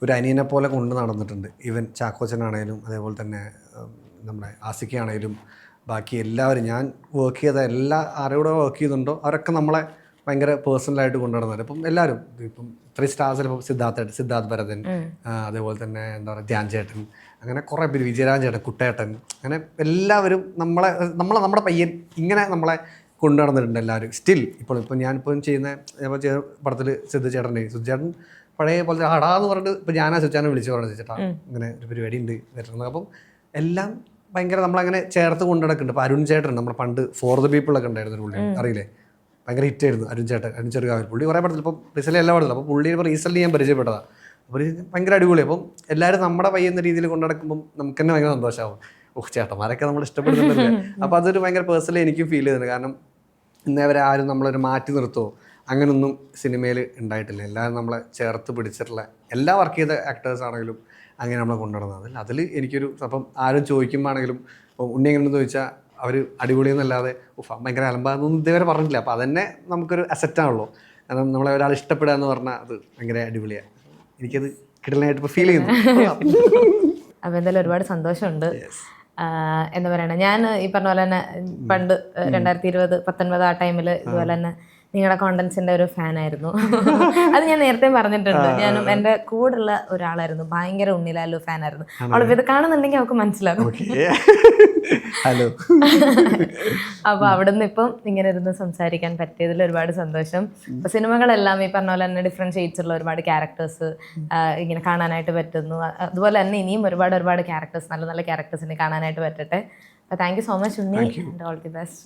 ഒരു അനിയനെ പോലെ കൊണ്ട് നടന്നിട്ടുണ്ട്. ഈവൻ ചാക്കോച്ചനാണേലും അതേപോലെ തന്നെ നമ്മുടെ ആസിക്കയാണേലും ബാക്കി എല്ലാവരും ഞാൻ വർക്ക് ചെയ്ത ആരോടെ വർക്ക് ചെയ്യുന്നുണ്ടോ അവരൊക്കെ നമ്മളെ ഭയങ്കര പേഴ്സണലായിട്ട് കൊണ്ടു നടന്നത്. ഇപ്പം എല്ലാവരും ഇപ്പം ഇത്രയും സ്റ്റാർസിൽ ഇപ്പം സിദ്ധാർത്ഥ് ഭരതൻ, അതേപോലെ തന്നെ എന്താ പറയുക ധ്യാൻ ചേട്ടൻ, അങ്ങനെ കുറേ പേര്, വിജയരാജൻ ചേട്ടൻ, കുട്ടേട്ടൻ, അങ്ങനെ എല്ലാവരും നമ്മുടെ പയ്യൻ ഇങ്ങനെ നമ്മളെ കൊണ്ടു നടന്നിട്ടുണ്ട് എല്ലാവരും. സ്റ്റിൽ ഇപ്പം ഞാനിപ്പം ചെയ്യുന്ന പടത്തിൽ സിദ്ധു ചേട്ടൻ പഴയ പോലെ ഹടാന്ന് പറഞ്ഞിട്ട് ഇപ്പം ഞാനാ സിദ്ധാനെ വിളിച്ച് പറഞ്ഞു ചേട്ടാ ഇങ്ങനെ ഒരു പരിപാടി ഉണ്ട് വരുന്നത്. അപ്പം എല്ലാം ഭയങ്കര നമ്മളങ്ങനെ ചേർത്ത് കൊണ്ടു നടക്കുന്നുണ്ട്. ഇപ്പോൾ അരുൺ ചേട്ടൻ നമ്മുടെ പണ്ട് ഫോർ ദ പീപ്പിളൊക്കെ ഉണ്ടായിരുന്നു പുള്ളി, അറിയില്ലേ? ഭയങ്കര ഹിറ്റായിരുന്നു അരുൺ ചെറുകാവൽ. പുള്ളി കുറേ പടത്തിൽ ഇപ്പം റീസെൻ്റ് എല്ലാ പടത്തിലും. അപ്പോൾ പുള്ളി ഇപ്പോൾ റീസെൻ്റ് ഞാൻ പരിചയപ്പെട്ടതാണ്. അപ്പോൾ ഭയങ്കര അടിപൊളി. അപ്പം എല്ലാവരും നമ്മുടെ പയ്യുന്ന രീതിയിൽ കൊണ്ടു നടക്കുമ്പം നമുക്ക് തന്നെ ഭയങ്കര സന്തോഷമാവും. ചേട്ടന്മാരൊക്കെ നമ്മൾ ഇഷ്ടപ്പെടുന്നുണ്ടല്ലേ. അപ്പോൾ അതൊരു ഭയങ്കര പേഴ്സണലി എനിക്കും ഫീൽ ചെയ്യുന്നുണ്ട്. കാരണം ഇന്നേവരെ ആരും നമ്മളൊരു മാറ്റി നിർത്തുമോ അങ്ങനൊന്നും സിനിമയിൽ ഉണ്ടായിട്ടില്ല. എല്ലാവരും നമ്മളെ ചേർത്ത് പിടിച്ചിട്ടുള്ള എല്ലാ വർക്ക് ചെയ്ത ആക്ടേഴ്സ് ആണെങ്കിലും അങ്ങനെ നമ്മളെ കൊണ്ടുനടന്നത്. അതിൽ എനിക്കൊരു അപ്പം ആരും ചോദിക്കുമ്പോഴാണെങ്കിലും ഉണ്ണി എങ്ങനെയെന്ന് ചോദിച്ചാൽ അവർ അടിപൊളിയെന്നല്ലാതെ ഭയങ്കര അലമ്പാന്നൊന്നും ഇതുവരെ പറഞ്ഞിട്ടില്ല. അപ്പോൾ അതന്നെ നമുക്കൊരു അസറ്റാണല്ലോ. കാരണം നമ്മളെ ഒരാൾ ഇഷ്ടപ്പെടുക എന്ന് പറഞ്ഞാൽ അത് ഭയങ്കര അടിപൊളിയാണ്. എനിക്കത് കിടലായിട്ട് ഇപ്പോൾ ഫീൽ ചെയ്യുന്നു. അപ്പോൾ എന്തായാലും ഒരുപാട് സന്തോഷമുണ്ട്. എന്താ പറയണ, ഞാൻ ഈ പറഞ്ഞ പോലെ തന്നെ പണ്ട് 2020-19 ആ ടൈമിൽ ഇതുപോലെ തന്നെ നിങ്ങളുടെ കോണ്ടന്റ്സിന്റെ ഒരു ഫാനായിരുന്നു. അത് ഞാൻ നേരത്തെ പറഞ്ഞിട്ടുണ്ട്. ഞാനും എൻ്റെ കൂടെയുള്ള ഒരാളായിരുന്നു, ഭയങ്കര ഉണ്ണിലാലു ഫാനായിരുന്നു. അവളിപ്പോൾ ഇത് കാണുന്നുണ്ടെങ്കിൽ അവൾക്ക് മനസ്സിലാകും. അപ്പൊ അവിടുന്ന് ഇപ്പം ഇങ്ങനെ ഇരുന്ന് സംസാരിക്കാൻ പറ്റിയതിൽ ഒരുപാട് സന്തോഷം. ഇപ്പൊ സിനിമകളെല്ലാം ഈ പറഞ്ഞ പോലെ തന്നെ ഡിഫറെന്റ് ഷെയ്ഡ്സ് ഉള്ള ഒരുപാട് ക്യാരക്ടേഴ്സ് ഇങ്ങനെ കാണാനായിട്ട് പറ്റുന്നു. അതുപോലെ തന്നെ ഇനിയും ഒരുപാട് ക്യാരക്ടേഴ്സ്, നല്ല നല്ല ക്യാരക്ടേഴ്സിനെ കാണാനായിട്ട് പറ്റട്ടെ. Thank you so much Unni, and all the best.